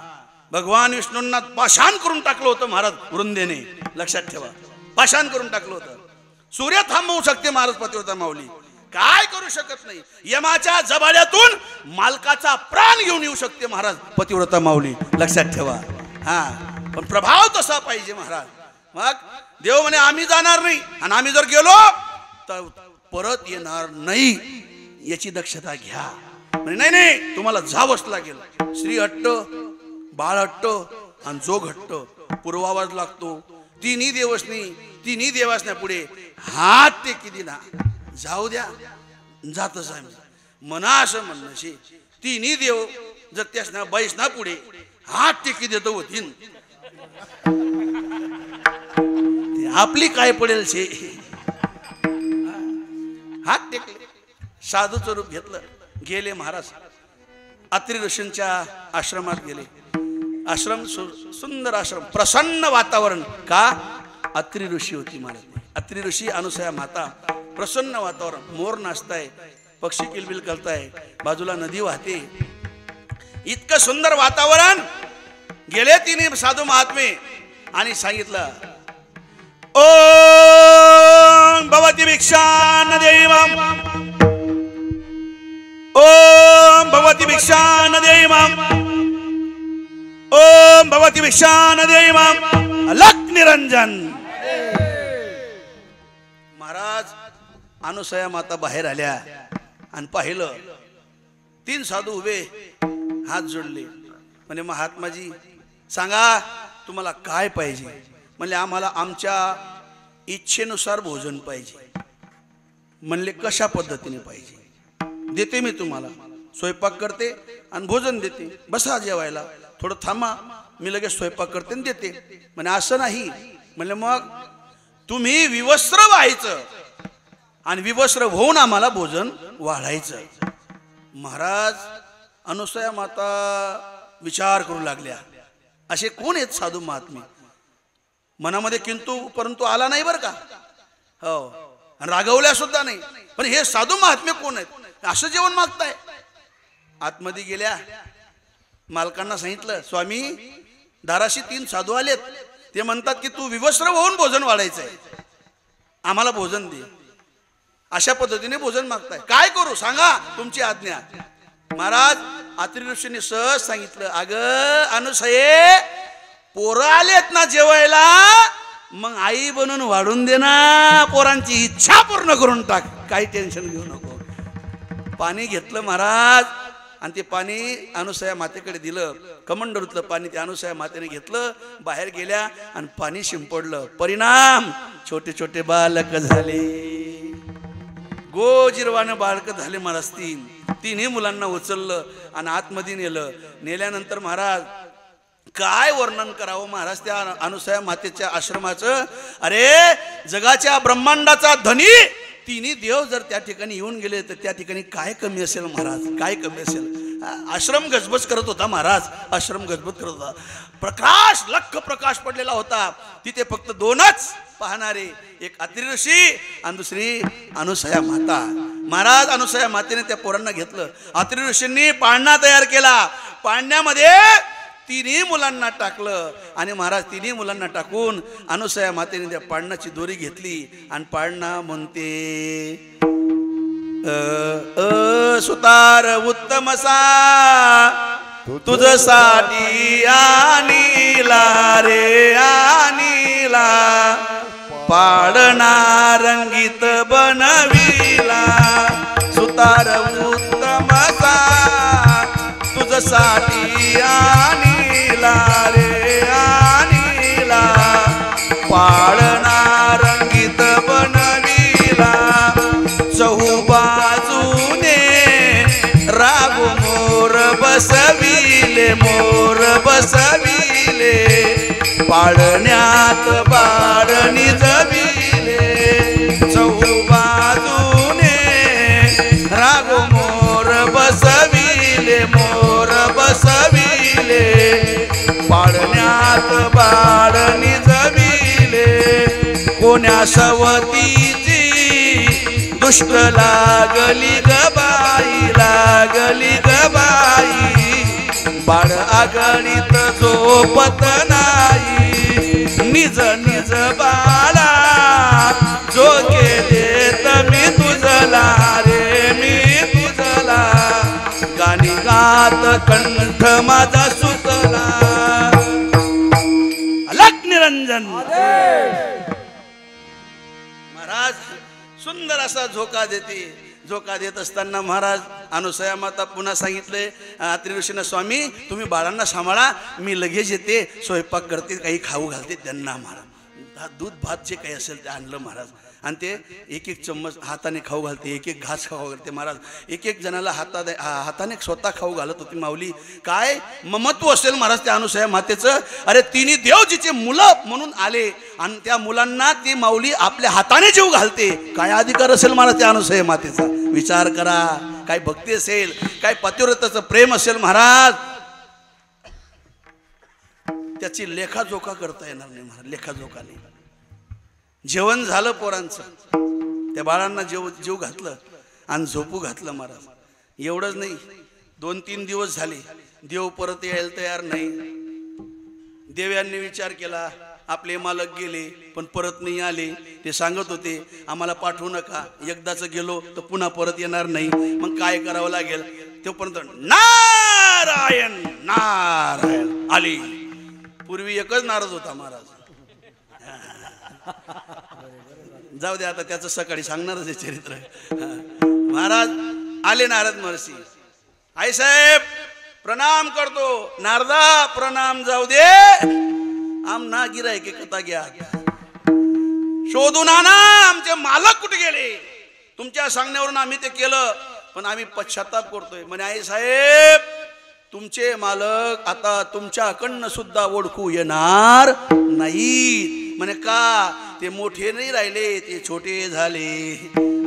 भगवान विष्णूंना पाषाण करून टाकलं होतं महाराज वृंदेने, लक्षात ठेवा, पाषाण करून टाकलं होतं. सूर्य थांबवू शकते महाराज पतिव्रता माऊली, काय करू शकत नाही. यमाच्या जबाड्यातून मालकाचा प्राण घेऊन येऊ शकते महाराज पतिव्रता माऊली, लक्षात ठेवा. हा, पण प्रभाव तसा पाहिजे महाराज. मग देव म्हणे आम्ही जाणार नाही, आणि आम्ही जर गेलो तर परत येणार नाही, याची दक्षता घ्या. म्हणे नाही नाही, तुम्हाला जावंच लागेल. स्त्री हट्ट, बाळ हट्ट आणि जोग हट्ट पुरवावाच लागतो. तिन्ही देवासना पुढे हात टेकी दिला, जाऊ द्या, जातच आम्ही मना असं म्हणणं. तिन्ही देव जर त्यासना बाईसना पुढे हात टेकी देतो होतीन, आपली काय पडेल शे. हात टेकले, साधूचं रूप घेतलं, गेले महाराज अत्रि ऋषींच्या आश्रमात गेले. आश्रम सुंदर आश्रम, प्रसन्न वातावरण. का? अत्रि ऋषी होती महाराज. अत्रि ऋषी, अनुसया माता, प्रसन्न वातावरण. मोर नाचताय, पक्षी किलबिल करताय, बाजूला नदी वाहते, इतकं सुंदर वातावरण. गेले तिने साधू महात्मे आणि सांगितलं, ओम भवती भिक्षान देवम, ओम भवती भिक्षान देवम, ओम भवती भिक्षान देवम. अलक निरंजन. महाराज अनुसया माता बाहेर आल्या आणि पाहिलं 3 साधू उभे, हात जोडले. म्हणजे महात्माजी सांगा तुम्हाला काय पाहिजे? म्हणले आम्हाला आमच्या इच्छेनुसार भोजन पाहिजे. म्हणले कशा पद्धतीने पाहिजे? देते मी तुम्हाला, स्वयंपाक करते आणि भोजन देते, बसा जेवायला, थोडं थांबा, मी लगेच स्वयंपाक करते आणि देते. म्हणजे असं नाही. म्हणले मग तुम्ही विवस्त्र व्हायचं आणि विवस्त्र होऊन आम्हाला भोजन वाढायचं. महाराज अनुसया माता विचार करू लागल्या, असे कोण आहेत साधू महात्मे? मनामध्ये किंतु परंतु आला नाही बरं का, हो, आणि रागवल्या सुद्धा नाही. पण हे साधू महात्मे कोण आहेत, असं जेवण मागताय? आतमध्ये गेल्या, मालकांना सांगितलं, स्वामी दाराशी 3 साधू आलेत, ते म्हणतात की तू विवस्त्र होऊन भोजन वाढायचंय, आम्हाला भोजन दे. अशा पद्धतीने भोजन मागताय, काय करू सांगा, तुमची आज्ञा. महाराज अत्रि ऋषींनी सहज सांगितलं, अगं अनुसये, पोरं आलेत ना जेवायला, मग आई बनून वाढून दे ना, पोरांची इच्छा पूर्ण करून टाक, काही टेन्शन घेऊ नको. पाणी घेतलं महाराज आणि ते पाणी अनुसया मातेकडे दिलं. कमंडलूतलं पाणी ते अनुसया मातेने घेतलं, बाहेर गेल्या आणि पाणी शिंपडलं. परिणाम छोटे छोटे बालक झाले, गोजिरवानं बालक झाले महाराज. 3 मुलांना उचललं आणि आतमध्ये नेलं. नेल्यानंतर महाराज काय वर्णन करावं महाराज त्या अनुसया मातेच्या आश्रमाचं. अरे जगाच्या ब्रह्मांडाचा धनी 3 देव जर त्या ठिकाणी येऊन गेले तर त्या ठिकाणी काय कमी असेल महाराज, काय कमी असेल? आश्रम गजबज करत होता महाराज, आश्रम गजबज करत होता. प्रकाश, लख प्रकाश पडलेला होता. तिथे फक्त 2च पाहणारे, एक अत्रि ऋषी आणि दुसरी अनुसया माता. महाराज अनुसया मातेने त्या पोरांना घेतलं. अत्रि ऋषींनी पाळणा तयार केला, पाळण्यामध्ये 3 मुलांना टाकलं आणि महाराज 3 मुलांना टाकून अनुसया मातेने त्या पाळणाची दोरी घेतली आणि पाळणा म्हणते, सुतार उत्तमसा तुझसाठी आणीला रे आणीला, पाळणा रंगीत बनविला, सुतार उत्तमसा तुझसाठी आणीला रे आणीला, पाळणा रंगीत बनविला, चहूबाजूने रागो मोर बसविले, मोर बसविले, पाळण्यात बाळणी जविले, चहूबाजूने रागो मोर बसविले, मोर बसविले, पाळण्यात बाळणी जविले, कोण्या सवतीची दुष्ट लागली ग बाई, लागली ग बाई, बाळ आगणित झोपत नाही, निज निज बाळा जोगे देत मी तुझला रे मी तुझला, गाणी गात कंठ माझा सुतला. अलक निरंजन. महाराज सुंदर असा झोका देते. झोका देत असताना महाराज अनुसया माता पुन्हा सांगितले अत्रि ऋषींना, स्वामी तुम्ही बाळांना सांभाळा, मी लगेच येते, स्वयंपाक करते, काही खाऊ घालते त्यांना. महाराज दूध भात जे काही असेल ते आणलं महाराज आणि ते एक एक चम्मच हाताने खाऊ घालते, एक एक घास खाऊ घालते महाराज. एक एक जणाला हाताने स्वतः खाऊ घालत होती माऊली. काय ममत्व असेल महाराज त्या अनुसया मातेचं. अरे तिन्ही देव जिचे मुलं म्हणून आले आणि त्या मुलांना ती माऊली आपल्या हाताने जीव घालते. काय अधिकार असेल महाराज त्या अनुसया मातेचा. विचार करा. काय भक्ती असेल, काय पतिव्रताचं प्रेम असेल महाराज. त्याची लेखाजोखा करता येणार नाही महाराज. लेखाजोखा नाही. जेवण झालं पोरांचं, त्या बाळांना जीव घातलं आणि झोपू घातलं महाराज. एवढंच नाही, 2-3 दिवस झाले देव परत यायला तयार नाही. देव्यांनी विचार केला, आपले मालक गेले पण परत नाही आले. ते सांगत होते आम्हाला पाठवू नका, एकदाच गेलो तर पुन्हा परत येणार नाही. मग काय करावं लागेल. तोपर्यंत नारायण नारायण आली. पूर्वी एकच नारद होता महाराज. जाऊ दे आता, त्याचं सकाळी सांगणारच आहे चरित्र. महाराज आले नारद महर्षी. आई साहेब प्रणाम करतो. नारदा प्रणाम जाऊ दे, आमना गिरायके कथा घ्या, शोधून आणा आमचे मालक कुठे गेले. तुमच्या सांगण्यावरून आम्ही ते केलं पण आम्ही पश्चाताप करतोय. म्हणे आई साहेब तुमचे मालक आता तुमच्याकडनं सुद्धा ओळखू येणार नाहीत. म्हणे का. ते मोठे नाही राहिले, ते छोटे झाले.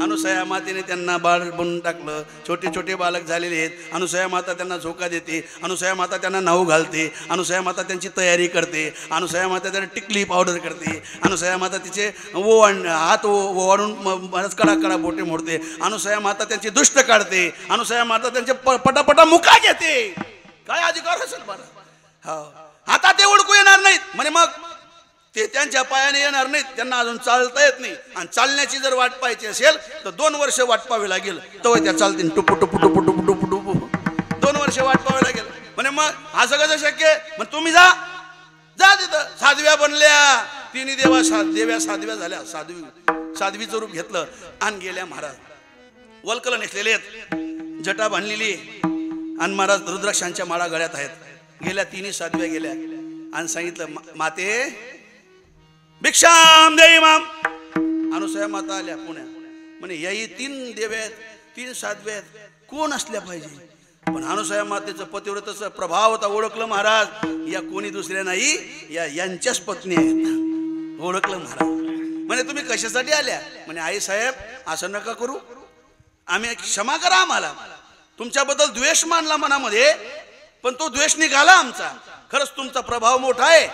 अनुसया मातेने त्यांना बाळ बनवून टाकलं. छोटे छोटे बालक झालेले आहेत. अनुसया माता त्यांना झोका देते. अनुसया माता त्यांना नाऊ घालते. अनुसया माता त्यांची तयारी करते. अनुसया माता त्यांना टिकली पावडर करते. अनुसया माता तिचे हात ओवाळून बरंच कडा कडा बोटे मोडते. अनुसया माता त्यांची दुष्ट काढते. अनुसया माता त्यांचे पटापटा मुका घेते. काय अधिकार असेल बरं. हो आता ते ओळखू येणार नाहीत. म्हणे मग ते त्यांच्या पायाने येणार नाहीत. त्यांना अजून चालता येत नाही. आणि चालण्याची जर वाट पाहायची असेल तर 2 वर्ष वाट पाहावी लागेल. तेव्हा त्या चालतील. टुपू टुपू टुपू टुपू टुपू टुपू 2 वर्ष वाट पाहावी लागेल. म्हणे मग असं कसं शक्य. मग तुम्ही जा तिथं. साध्व्या बनल्या. तिन्ही देव्या साध्व्या झाल्या. साध्वीचं रूप घेतलं आणि गेल्या महाराज. वल्कल नेसलेले आहेत, जटा बांधलेली आणि महाराज रुद्राक्षांच्या माळा गळ्यात आहेत. गेल्या तिन्ही साध्व्या गेल्या आणि सांगितलं माते भिक्षाम देई माम. अनुसया माता आल्या पुण्या. म्हणे याही 3 देव्या आहेत, 3 साध्व्या आहेत, कोण असल्या पाहिजे. पण अनुसया मातेचं पतिव्रताचं प्रभाव होता. ओळखलं महाराज या कोणी दुसऱ्या नाही, यांच्याच पत्नी आहेत. ओळखलं महाराज. म्हणे तुम्ही कशासाठी आल्या. म्हणे आई साहेब असं नका करू, आम्ही क्षमा करा. आम्हाला तुमच्याबद्दल द्वेष मानला मनामध्ये पण तो द्वेष निघाला आमचा. खरंच तुमचा प्रभाव मोठा आहे,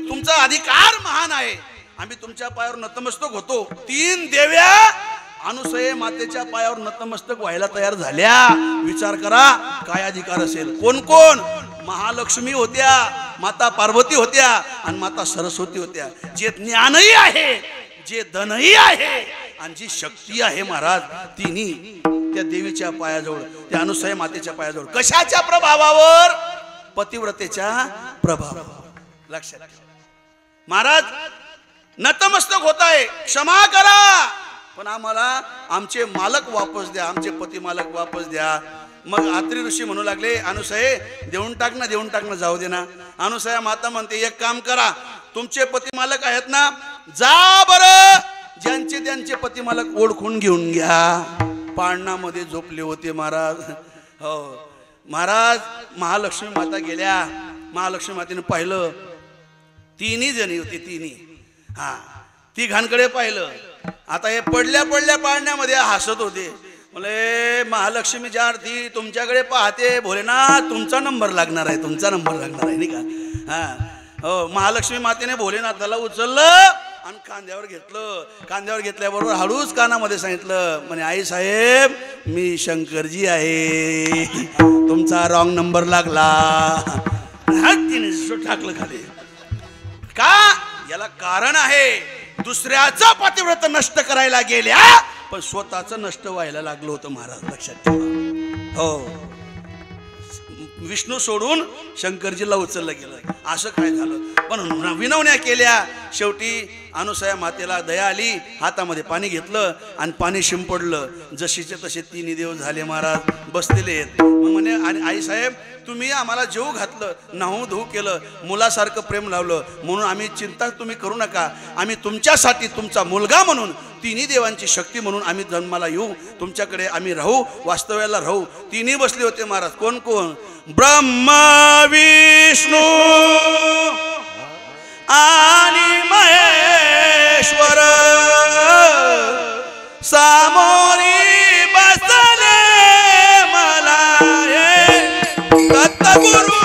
तुमचा अधिकार महान आहे. आम्ही तुमच्या पायावर नतमस्तक होतो. 3 देव्या अनुसये मातेच्या पायावर नतमस्तक व्हायला तयार झाल्या. विचार करा काय अधिकार असेल. कोण कोण. महालक्ष्मी होत्या, माता पार्वती होत्या आणि माता सरस्वती होत्या. जे ज्ञानही आहे, जे धनही आहे आणि जी शक्ती आहे महाराज, तिन्ही त्या देवीच्या पायाजवळ, त्या अनुसया मातेच्या पायाजवळ. कशाच्या प्रभावावर. पतिव्रतेच्या प्रभावावर. लक्षात महाराज नतमस्तक होत आहे. क्षमा करा पण आम्हाला आमचे मालक वापस द्या, आमचे पती मालक वापस द्या. मग आत्री ऋषी म्हणू लागले अनुसये देऊन टाक ना जाऊ दे ना. अनुसया माता म्हणते एक काम करा, तुमचे पती मालक आहेत ना, जा बरं ज्यांचे त्यांचे पती मालक ओळखून घेऊन घ्या. पाळणामध्ये झोपले होते महाराज. हो महाराज महालक्ष्मी माता गेल्या. महालक्ष्मी मातेने पाहिलं 3 जणी होते. 3 तिघांकडे पाहिलं. आता हे पडल्या पाळण्यामध्ये हसत होते. म्हणे महालक्ष्मी ज्या अर्थी तुमच्याकडे पाहते भोलेनाथ तुमचा नंबर लागणार आहे, तुमचा नंबर लागणार आहे नाही का. हो महालक्ष्मी मातेने भोलेनाथाला उचललं आणि खांद्यावर घेतलं. खांद्यावर घेतल्याबरोबर हळूच कानामध्ये सांगितलं. म्हणे आई साहेब मी शंकरजी आहे, तुमचा रॉंग नंबर लागला. तिने टाकलं खाली. का. याला कारण आहे. दुसऱ्याचं पतिव्रत नष्ट करायला गेल्या पण स्वतःचं नष्ट व्हायला लागलं होतं महाराज. लक्षात ठेवा. हो विष्णू सोडून शंकरजीला उचललं गेलं. असं काय झालं. पण विनवण्या केल्या. शेवटी अनुसया मातेला दया आली. हातामध्ये पाणी घेतलं आणि पाणी शिंपडलं. जशीचे तसे 3 देव झाले महाराज. बसलेले आहेत. मग म्हणे आणि आई साहेब तुम्ही आम्हाला जेव घातलं, नाहू धू केलं, मुलासारखं प्रेम लावलं म्हणून आम्ही चिंता तुम्ही करू नका. आम्ही तुमच्यासाठी तुमचा मुलगा म्हणून तिन्ही देवांची शक्ती म्हणून आम्ही जन्माला येऊ, तुमच्याकडे आम्ही राहू, वास्तव्याला राहू. तिन्ही बसले होते महाराज. कोण कोण? ब्रह्मा विष्णू आणि महेश्वर सामोरी बसले मला हे दत्तगुरु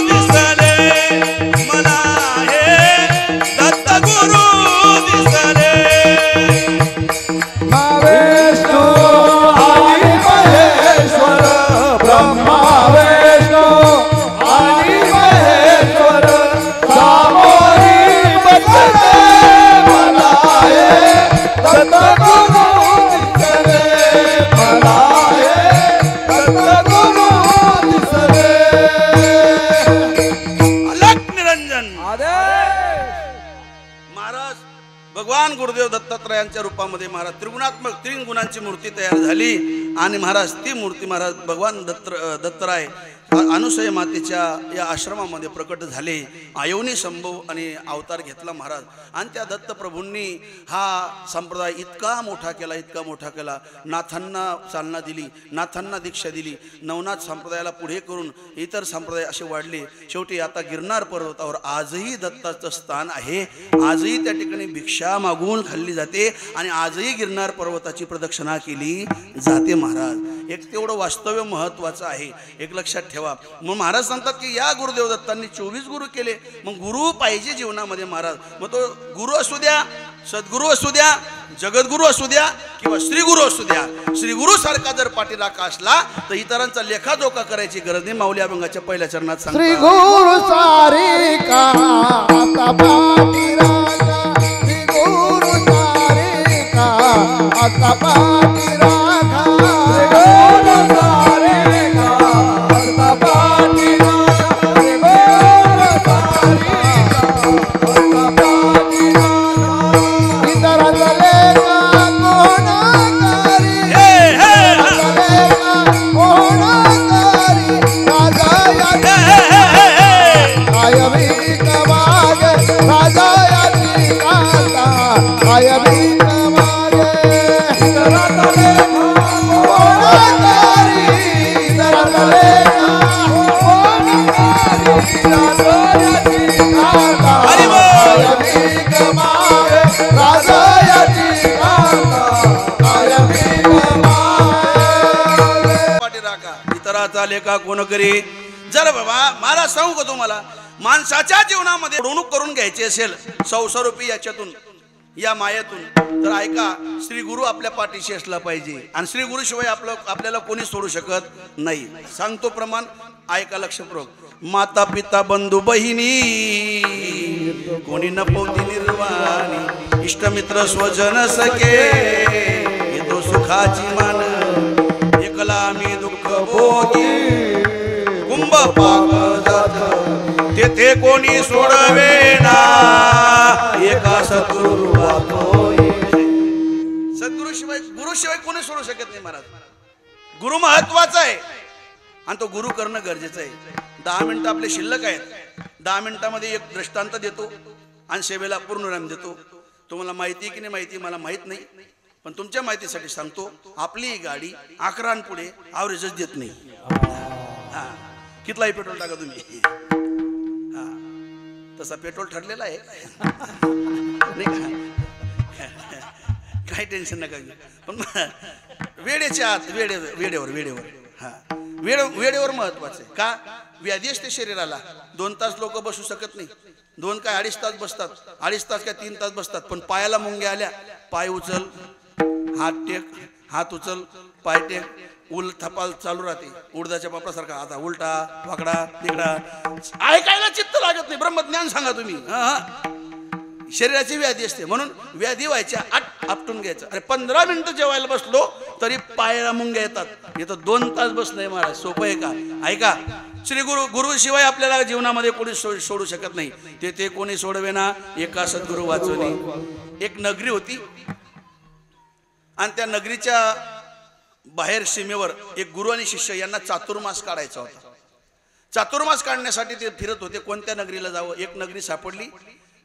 दिसले मला हे दत्तगुरु दिसले. विष्णू आणि महेश्वर ब्रह्मा विष्णू आणि महेश्वर सामोरी बसले मला हे दत्तगुरु दिसले मला हे दत्तगुरु दिसले. अलग निरंजन आदेश महाराज भगवान गुरुदेव दत्तात्रयांच्या रूपामध्ये महाराज त्रिगुणात्मक 3 गुणांची मूर्ती तयार झाली आणि महाराज ती मूर्ती महाराज भगवान दत्तराय अनुसय मातेच्या या आश्रमामध्ये प्रकट झाले. आयोनी संभव आणि अवतार घेतला महाराज. आणि त्या दत्तप्रभूंनी हा संप्रदाय इतका मोठा केला. नाथांना चालना दिली, नाथांना दीक्षा दिली, नवनाथ संप्रदायाला पुढे करून इतर संप्रदाय असे वाढले. शेवटी आता गिरनार पर्वतावर आजही दत्ताचं स्थान आहे. आजही त्या ठिकाणी भिक्षा मागून खाल्ली जाते आणि आजही गिरनार पर्वताची प्रदक्षिणा केली जाते महाराज. एक तेवढं वास्तव्य महत्त्वाचं आहे, एक लक्षात ठेवा. मग महाराज सांगतात की या गुरुदेव दत्तांनी 24 गुरु केले. मग गुरु पाहिजे जीवनामध्ये महाराज. मग तो गुरु असू द्या, सद्गुरू असू द्या, जगद्गुरू असू द्या किंवा श्रीगुरू असू द्या. श्रीगुरू सारखा जर पाठीराखा असला तर इतरांचा लेखाजोखा करायची गरज नाही. माऊली अभंगाच्या पहिल्या चरणात सांगतात श्री गुरु सारिका आता पाठीराखा श्री गुरु सारिका आता पाठीराखा श्री गुरु सारिका आता पाठीराखा श्री गुरु सारिका आता पाठीराखा. इतरांचा लेखा कोण करी इतरांचा लेखा कोण करी राजा आय भीक मागे राजायाची कांता आय भीक मागे इतरांचा लेखा कोण करी इतरांचा लेखा कोण करी राजायाची कांता आय भीक मागे राजायाची कांता आय भीक मागे. पाठीराखा इतराचा लेखा कोण करी. जर बाबा महाराज सांगू का तुम्हाला, माणसाच्या जीवनामध्ये फसवणूक करून घ्यायची असेल संसारूपी याच्यातून या मायेतून, तर ऐका, श्री गुरु आपल्या पाठीशी असला पाहिजे. आणि श्री गुरु शिवाय आपल्याला कोणी सोडू शकत नाही. सांगतो प्रमाण, ऐका लक्षपूर्वक. माता पिता बंधू बहिणी कोणी नपवती निर्वाणी, इष्टमित्र स्वजन सखे येतो सुखाची मान, एकला मी दुःख भोगी कुंभ पाक जात तेथे कोणी सोडवेना, एका सद्गुरु सद्गुरूशिवाय गुरुशिवाय कोणी सोडू शकत नाही महाराज. गुरु महत्वाचा आहे आणि तो गुरु करणं गरजेचं आहे. 10 मिनिटं आपले शिल्लक आहेत. 10 मिनिटामध्ये एक दृष्टांत देतो आणि सेवेला पूर्णविराम देतो. तुम्हाला माहिती की नाही माहिती मला माहित नाही, पण तुमच्या माहितीसाठी सांगतो. आपली ही गाडी 11 पुढे ॲव्हरेजच देत नाही. हा, कितलाही पेट्रोल टाका तुम्ही, हा तसा पेट्रोल ठरलेला आहे नाही का? काही टेन्शन नका घेऊ. पण वेळेच्या आत वेळेवर हा वेळेवर महत्वाचं आहे. का? व्याधी असते शरीराला. 2 तास लोक बसू शकत नाही. 2 काय 2.5 तास बसतात, 2.5 तास काय 3 तास बसतात. पण पायाला मुंग्या आल्या, पाय उचल, हात टेक, हात उचल, पाय टेक, उल थपाल चालू राहते उडदाच्या पापडासारखा. आता उलटा वाकडा तिकडा, ऐकायला चित्त लागत नाही. ब्रह्मज्ञान सांगा तुम्ही. शरीराची व्याधी असते म्हणून व्याधी व्हायच्या आपटून घ्यायचं. अरे 15 मिनिटं जेवायला बसलो तरी पायाला मुंग्या येतात. इथं 2 तास बसलंय महाराज. सोपं आहे का? ऐका, श्री गुरु शिवाय आपल्याला जीवनामध्ये कोणी सोडू शकत नाही. ते कोणी सोडवेना, एका सद्गुरु वाचवणे. एक नगरी होती आणि त्या नगरीच्या बाहेर सीमेवर एक गुरु आणि शिष्य यांना चातुर्मास काढायचा होता. चातुर्मास काढण्यासाठी ते फिरत होते. कोणत्या नगरीला जावं? एक नगरी सापडली.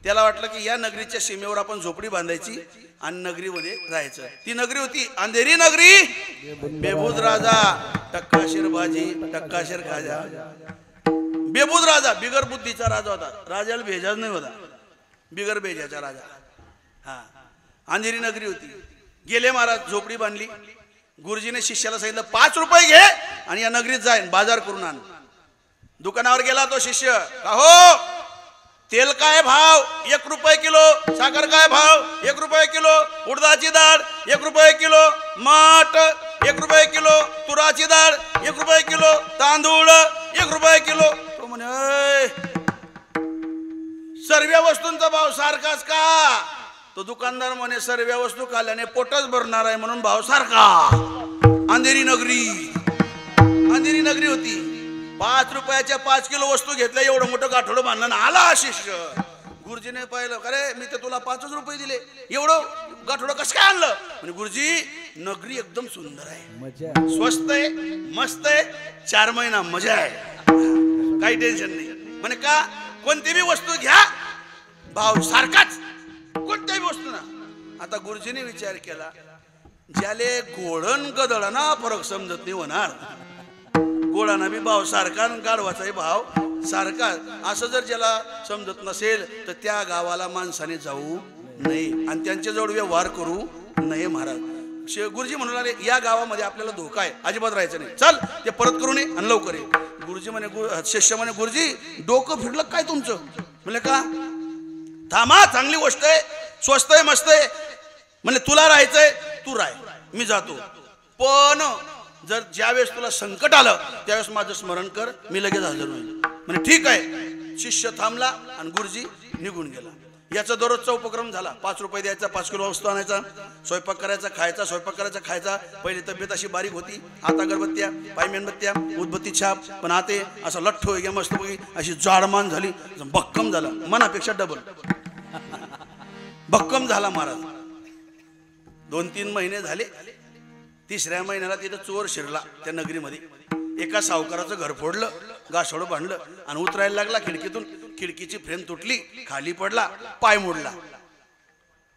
त्याला वाटलं की या नगरीच्या सीमेवर आपण झोपडी बांधायची आणि नगरीमध्ये राहायचं. ती नगरी होती अंधेरी नगरी. बेबूद राजा, टक्काशीर भाजी, टक्काशीर खाजा. बेबूद राजा बिगर बुद्धीचा राजा होता. राजाला भेजाच नाही होता, बिगर भेजाचा राजा. हा, अंधेरी नगरी होती. गेले महाराज, झोपडी बांधली. गुरुजीने शिष्याला सांगितलं 5 रुपये घे आणि या नगरीत जाईन बाजार करून आण. दुकानावर गेला तो शिष्य. का हो, तेल काय भाव? 1 रुपये किलो. साखर काय भाव? 1 रुपये किलो. उडदाची डाळ 1 रुपये किलो. माठ 1 रुपये किलो. तुराची डाळ 1 रुपये किलो. तांदूळ 1 रुपये किलो. तो म्हणे सर्व वस्तूंचा भाव सारखाच का? तो दुकानदार म्हणे सर्व वस्तू खाल्ल्याने पोटच भरणार आहे म्हणून भाव सारखा. अंधेरी नगरी, अंधेरी नगरी होती. 5 रुपयाच्या 5 किलो वस्तू घेतल्या. एवढं मोठं गाठोडं बांधलं. आला शिष्य. गुरुजीने पाहिलं, अरे मी तर तुला 5च रुपये दिले, एवढं गाठोडं कसं काय आणलं? म्हणजे गुरुजी, नगरी एकदम सुंदर आहे, स्वस्त आहे, मस्त आहे, 4 महिना मजा आहे, काही टेन्शन नाही. म्हणे का? कोणती बी वस्तू घ्या भाव सारखाच, कोणत्याही वस्तू ना. आता गुरुजीने विचार केला, ज्याले गोळण गदळाना फरक समजत नाही होणार. गोळाना बी भाव सारखा, गाढवाचाही भाव सारखा, असं जर ज्याला समजत नसेल तर त्या गावाला माणसाने जाऊ नये आणि त्यांच्याजवळ व्यवहार करू नये. महाराज गुरुजी म्हणू लागले, या गावामध्ये आपल्याला धोका आहे, अजिबात राहायचं नाही, चल ते परत करू नये आणि लवकर ये. गुरुजी म्हणे, शिष्य म्हणे, गुरुजी डोकं फिरलं काय तुमचं? म्हणले का? थांबा, चांगली गोष्ट आहे, स्वस्त आहे, मस्त आहे. म्हणजे तुला राहायचंय तू राह, मी जातो, पण जर ज्यावेळेस तुला संकट आलं त्यावेळेस माझं स्मरण कर, मी लगेच हजर होईल. म्हणजे ठीक आहे. शिष्य थांबला आणि गुरुजी निघून गेला. याचा दररोजचा उपक्रम झाला. 5 रुपये द्यायचा, 5 किलो वस्तू आणायचा, स्वयंपाक करायचा, खायचा, स्वयंपाक करायचा, खायचा. पहिली तब्येत अशी बारीक होती, आता अगरबत्त्या, पाय मेणबत्त्या, उदबत्ती छाप, पण आता असा लठ्ठ हो गया, मस्त बघी अशी जाडमान झाली, भक्कम झाला, मनापेक्षा डबल भक्कम झाला महाराज. 2-3 महिने झाले. 3ऱ्या महिन्याला तिथं चोर शिरला त्या नगरीमध्ये. एका सावकाराचं घर फोडलं, गासोडं बांधलं आणि उतरायला लागला खिडकीतून. खिडकीची फ्रेम तुटली, खाली पडला, पाय मोडला.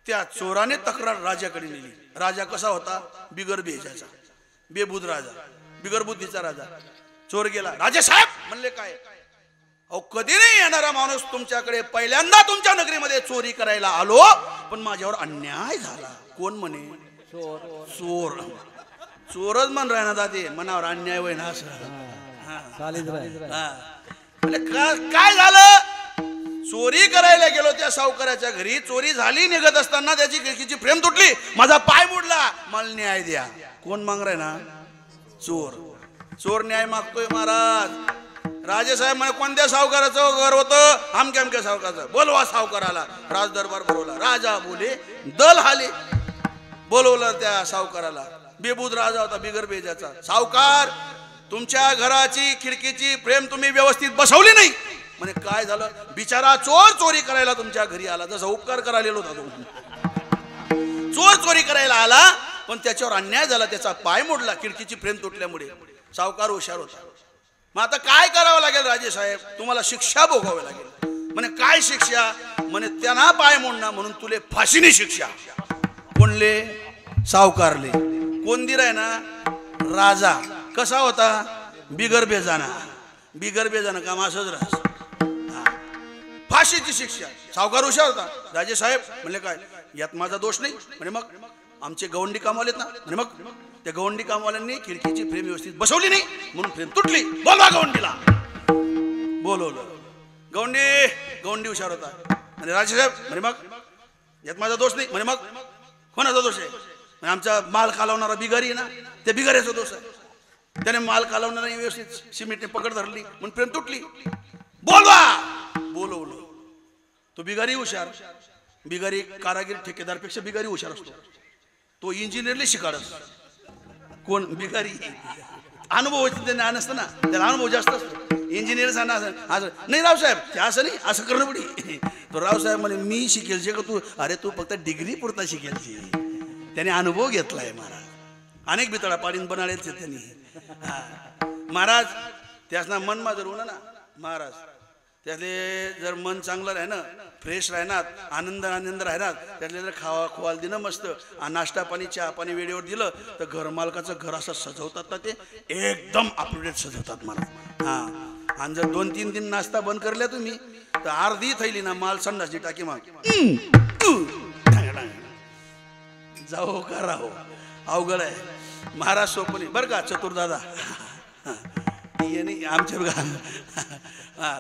त्या चोराने तक्रार राजाकडे नेली. राजा कसा होता? बिगर भेजाचा, बेबुद राजा, बिगर बुद्धीचा राजा. चोर गेला. राजे साहेब म्हणले, काय? अहो, कधी नाही येणारा माणूस तुमच्याकडे, पहिल्यांदा तुमच्या नगरीमध्ये चोरी करायला आलो, पण माझ्यावर अन्याय झाला. कोण म्हणे? चोर. चोरच म्हण राहणार दादे, मनावर अन्याय होय ना असं. काय झालं? चोरी करायला गेलो त्या सावकाराच्या घरी, चोरी झाली. निघत असताना त्याची खिडकीची फ्रेम तुटली, माझा पाय मोडला, मला न्याय द्या. कोण माग राय ना? चोर. चोर न्याय मागतोय महाराज. राजेसाहेब म्हणे, कोणत्या सावकाराचं घर होतं? आमक्या अमक्या सावकाराचं. बोलवा सावकाराला. राज दरबार बोलवला. राजा बोले, दल हाले. बोलवलं त्या सावकाराला. बेबूद राजा होता, बिगर बेजाचा. सावकार, तुमच्या घराची खिडकीची फ्रेम तुम्ही व्यवस्थित बसवली नाही. म्हणे काय झालं? बिचारा चोर चोरी करायला तुमच्या घरी आला, जसा उपकार करायला होता तो. चोर चोरी करायला आला, पण त्याच्यावर अन्याय झाला, त्याचा पाय मोडला खिडकीची फ्रेम तुटल्यामुळे. सावकार हुशार होता. मग आता काय करावं लागेल राजे साहेब? तुम्हाला शिक्षा भोगावी लागेल. म्हणे काय शिक्षा? म्हणे त्यांना पाय मोडणं म्हणून तुले फाशीने शिक्षा. कोणले? सावकारले. कोण दिराय ना? राजा. कसा होता? बिगर बेजाना. बिगर बेजाना काम असंच राहत. फाशीची शिक्षा. सावकार हुशार होता. राजे साहेब म्हणले, काय यात माझा दोष नाही? म्हणे मग आमचे गवंडी कामवालेत ना. म्हणे मग त्या गवंडी कामवाल्यांनी खिडकीची फ्रेम व्यवस्थित बसवली नाही म्हणून फ्रेम तुटली. बोलवा गवंडीला. बोलवलं. गवंडी हुशार होता. आणि राजे साहेब म्हणे मग यात माझा दोष नाही. म्हणे मग कोणाचा दोष आहे? आमचा माल कालवणारा बिगारी आहे ना, त्या बिगाऱ्याचा दोष आहे. त्याने माल कालवणारा व्यवस्थित सिमेंटने पकड धरली म्हणून फ्रेम तुटली. बोलवा. बोलवलं. तो बिगारी हुशार. बिगारी कारागीर ठेकेदारपेक्षा बिगारी हुशार असतो. तो इंजिनियरला शिकाडस. कोण? बिगारी. अनुभव ज्ञान असतं ना, त्याला अनुभव जास्त असतो. इंजिनियर सांगा असं नाही रावसाहेब, ते असं नाही, असं करणं पडी. तो रावसाहेब म्हणे, मी शिकेलचे का तू? अरे तू फक्त डिग्री पुरता शिकेलची. त्याने अनुभव घेतलाय महाराज. अनेक बितळा पाडीन बनाडेल त्यांनी. महाराज त्याच ना मन माझं होणं ना महाराज. त्यातले जर मन चांगलं राहणं फ्रेश राहणार आनंद राहणार त्यातले जर खावा खोवायला दिलं मस्त नाश्ता पाणी चहा पाणी वेळेवर दिलं तर घर मालकाचं घर असं सजवतात ना ते एकदम अपडेट सजवतात मला हां आणि जर 2-3 दिन नाश्ता बंद करल्या तुम्ही तर अर्धी थैली ना माल संडासची टाकी मग जाओ का राहो अवघड आहे महाराज सोपनी बरं का चतुरदादा आमच्या बघा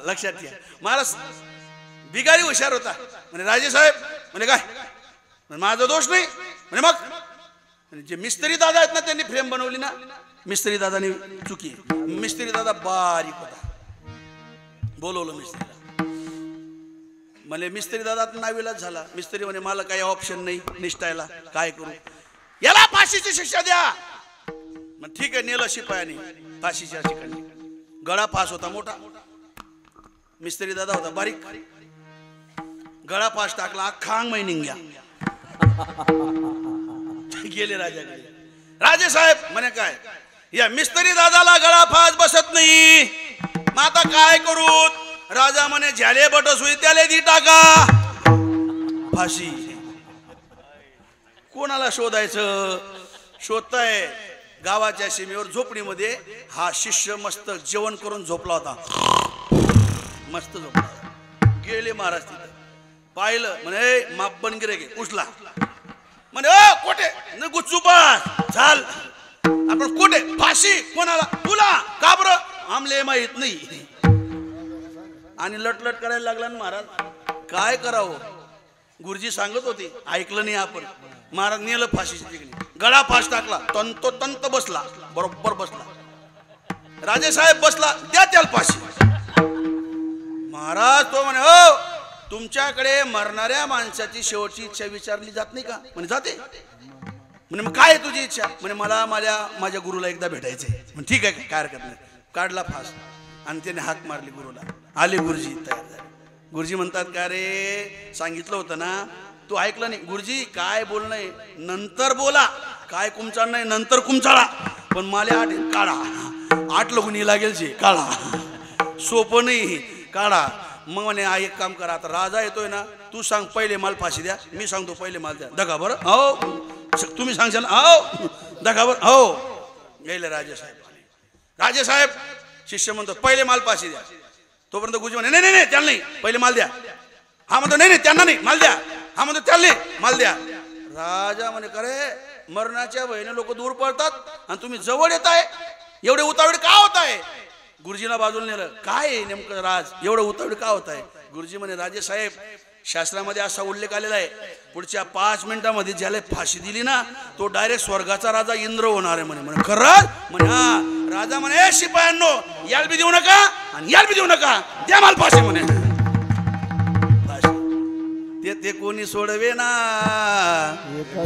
लक्षात घ्या महाराज बिगारी हुशार होता म्हणे राजे साहेब म्हणे काय माझा दोष नाही म्हणे मग जे मिस्त्री दादा आहेत ना त्यांनी फ्रेम बनवली ना मिस्त्री दादानी चुकी मिस्त्री दादा बारीक होता बोलवलं मिस्त्रीला म्हणे मिस्त्री दादा नावीलाच झाला मिस्त्री म्हणे मला काही ऑप्शन नाही निष्ठायला काय करू याला फाशीची शिक्षा द्या मग ठीक आहे नेलं शिपायाने फाशीच्या ठिकाणी गळा फास होता मोठा मिस्त्री दादा होता बारीक गळा फास टाकला अख्खा अंग महिनिंग घ्या गेले राजाकडे राजे साहेब म्हणे काय या मिस्त्री दादाला गळा फास बसत नाही मग आता काय करू राजा म्हणे झाले बटस होई त्याले दी टाका फाशी कोणाला शोधायचं शोधताय गावाच्या सीमेवर झोपडीमध्ये हा शिष्य मस्त जेवण करून झोपला होता मस्त झोपला गेले महाराज तिथे पाहिलं म्हणे माप बन गिरे गे उचला म्हणे कोठे न गुच्चुपास झाल आपण कोठे फाशी कोणाला तुला का बरं आमले माहित नाही आणि लटलट करायला लागला ना महाराज काय करावं गुरुजी सांगत होते ऐकलं नाही आपण महाराज नेलं फाशीच्या ठिकाणी गळा फास टाकला तंत बसला बरोबर बसला राजे साहेब बसला द्या त्याला फाशी महाराज तो म्हणे हो तुमच्याकडे मरणाऱ्या माणसाची शेवटची इच्छा विचारली जात नाही का म्हणे जाते म्हणे मग काय तुझी इच्छा म्हणे मला माझ्या गुरुला एकदा भेटायचंय म्हणे ठीक आहे काय हरकत नाही काढला फास आणि त्याने हाक मारली गुरुला आले गुरुजी तयार झाले गुरुजी म्हणतात का रे सांगितलं होतं ना तू ऐकलं नाही गुरुजी काय बोलणं नंतर बोला काय कुमचाळ नाही नंतर कुमचाळा पण मला 8 काढा 8 लगुनी लागेल जे काढा सोपं नाही काढा मग म्हणे एक काम करा आता राजा येतोय ना तू सांग पहिले माल फाशी द्या मी सांगतो पहिले माल द्या दगा बरं हो तुम्ही सांगशाल हो दगा बरं हो गेले राजे साहेब शिष्य म्हणतो पहिले माल फाशी द्या तोपर्यंत गुरुजी म्हणे नाही नाही त्याला नाही पहिले माल द्या हा म्हणतो नाही त्यांना नाही माल द्या हा म्हणतो त्याला नाही माल द्या राजा म्हणे करे मरणाच्या भयने लोक दूर पळतात आणि तुम्ही जवळ येताय एवढे उतावळे का होताय गुरुजीला बाजूला नेलं काय नेमकं राज एवढं उतावळे का होताय गुरुजी म्हणे राजे साहेब शास्त्रामध्ये असा उल्लेख आलेला आहे पुढच्या 5 मिनिटांमध्ये ज्याला फाशी दिली ना तो डायरेक्ट स्वर्गाचा राजा इंद्र होणार आहे म्हणे खरंच म्हणे हा राजा म्हणे शिपायांनो याल बी देऊ नका आणि याल बी देऊ नका द्या माल फाशी म्हणे ते कोणी सोडवे ना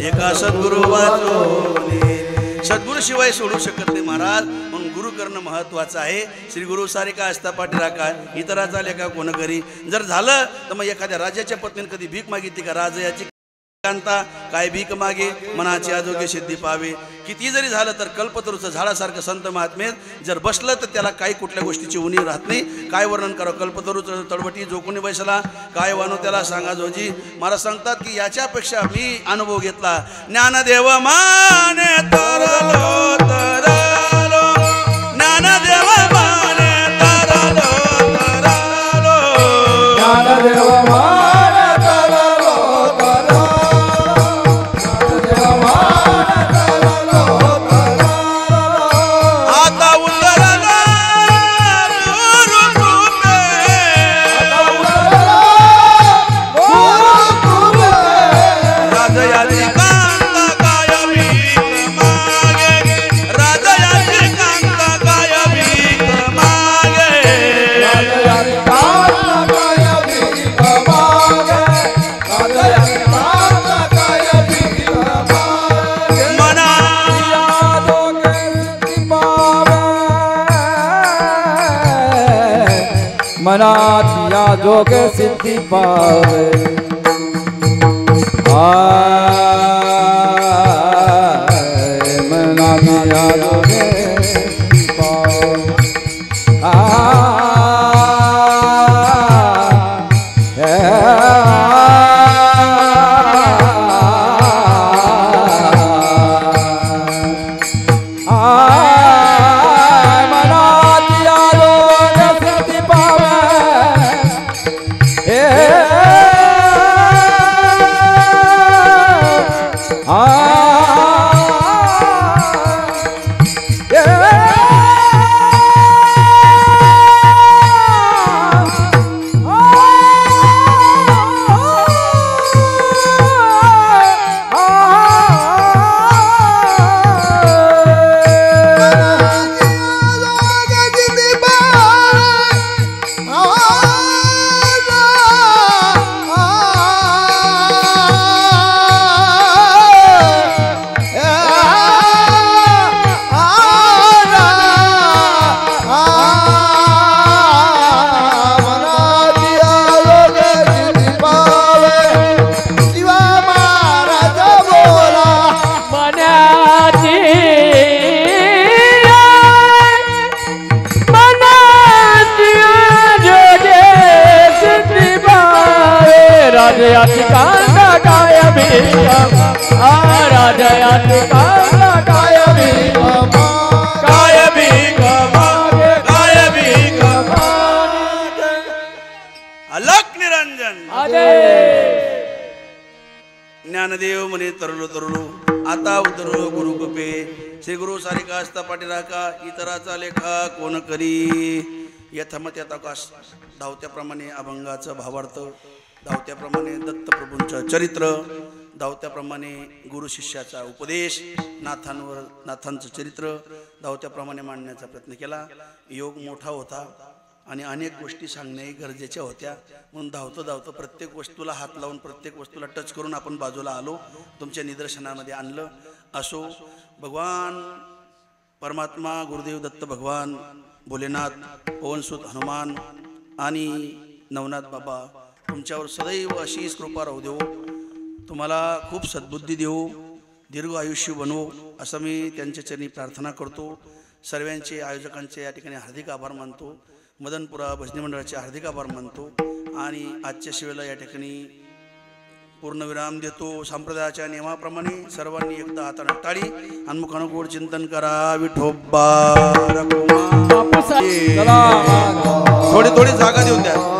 एका सद्गुरु वाचोने सद्गुरु शिवाय सोडू शकत नाही महाराज म्हणून गुरु करणं महत्वाचं आहे श्री गुरु सारे का असता पाठी राखा इतराचा लेखा कोण करी जर झालं तर मग एखाद्या राजाच्या पत्नीने कधी भीक मागितली का राजा याची कांता काय भीक मागे मनाची आरोग्य सिद्धी पावे किती जरी झालं तर कल्पतरूचं झाडासारखं संत महात्मेत जर बसलं तर त्याला काही कुठल्या गोष्टीची उणीव राहत नाही काय वर्णन करावं कल्पतरूचं तळवटी जो कोणी बसला काय वानू त्याला सांगा जोजी मला सांगतात की याच्यापेक्षा मी अनुभव घेतला ज्ञानदेव माने तरलो तरलो ज्ञानदेव माने तरलो तरलो ज्ञानदेव माने तरलो तरलो ज्ञानदेव माने तरलो तरलो आता उतरला गुरु तुमे आता उतरला गुरु तुमे राजयाची कांता काय भीक मागे राजयाची कांता काय भीक मागे राजयाची कांता काय भीक मागे राजयाची कांता काय भीक मागे मना मनात या जोगे सिद्धि पावे मनात या जोगे सिद्धि पावे राजयाची कांदा काय भीम राजयाची कांदा काय भीम काय भीम मागे काय भीम मागे अलक निरंजन आदेश ज्ञानदेव म्हणे तरलो तरलो आता उतरलो गुरु कृपे श्री गुरु सारिका असता पाठीराखा इतराचा लेखा कोण करी यथामत यथाकाश धावत्याप्रमाणे अभंगाचं भावार्थ धावत्याप्रमाणे दत्तप्रभूंचं चरित्र धावत्याप्रमाणे गुरु शिष्याचा उपदेश नाथांचं चरित्र धावत्याप्रमाणे मांडण्याचा प्रयत्न केला योग मोठा होता आणि अनेक गोष्टी सांगणे गरजेच्या होत्या म्हणून धावतं प्रत्येक वस्तूला हात लावून प्रत्येक वस्तूला टच करून आपण बाजूला आलो तुमच्या निदर्शनामध्ये आणलं असो भगवान परमात्मा गुरुदेव दत्त भगवान भोलेनाथ पवनसुत हनुमान आणि नवनाथ बाबा तुमच्यावर सदैव अशीच कृपा राहू देऊ तुम्हाला खूप सद्बुद्धी देऊ दीर्घ आयुष्य बनवू असं मी त्यांच्या चरणी प्रार्थना करतो सर्वांचे आयोजकांचे या ठिकाणी हार्दिक आभार मानतो मदनपुरा भजनी मंडळाचे हार्दिक आभार मानतो आणि आजच्या शिवेला या ठिकाणी पूर्णविराम देतो संप्रदायाच्या नियमाप्रमाणे सर्वांनी एकदा हाताने टाळी आणि मुखानं गोड चिंतन करा विठोबा थोडी थोडी जागा देऊन द्या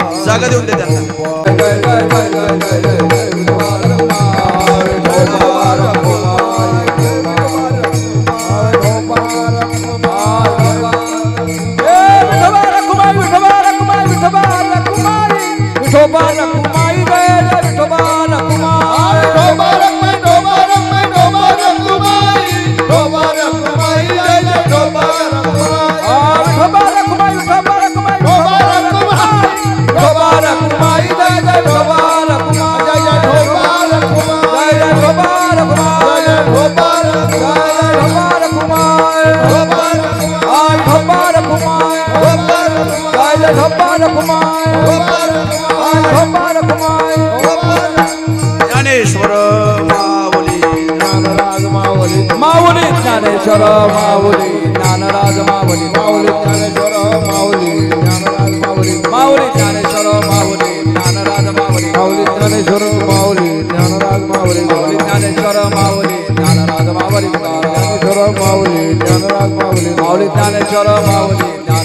ज्ञानेश्वर माऊली ज्ञानराज माऊली माऊली ज्ञानेश्वर माऊली ज्ञानराज माऊली माऊली ज्ञानेश्वर माऊली ज्ञानराज माऊली माऊली ज्ञानेश्वर माऊली ज्ञानराज माऊली माऊली ज्ञानेश्वर माऊली ज्ञानराज माऊली माऊली ज्ञानेश्वर माऊली ज्ञानराज माऊली ज्ञानेश्वर माऊली ज्ञानराज माऊली माऊली ज्ञानेश्वर माऊली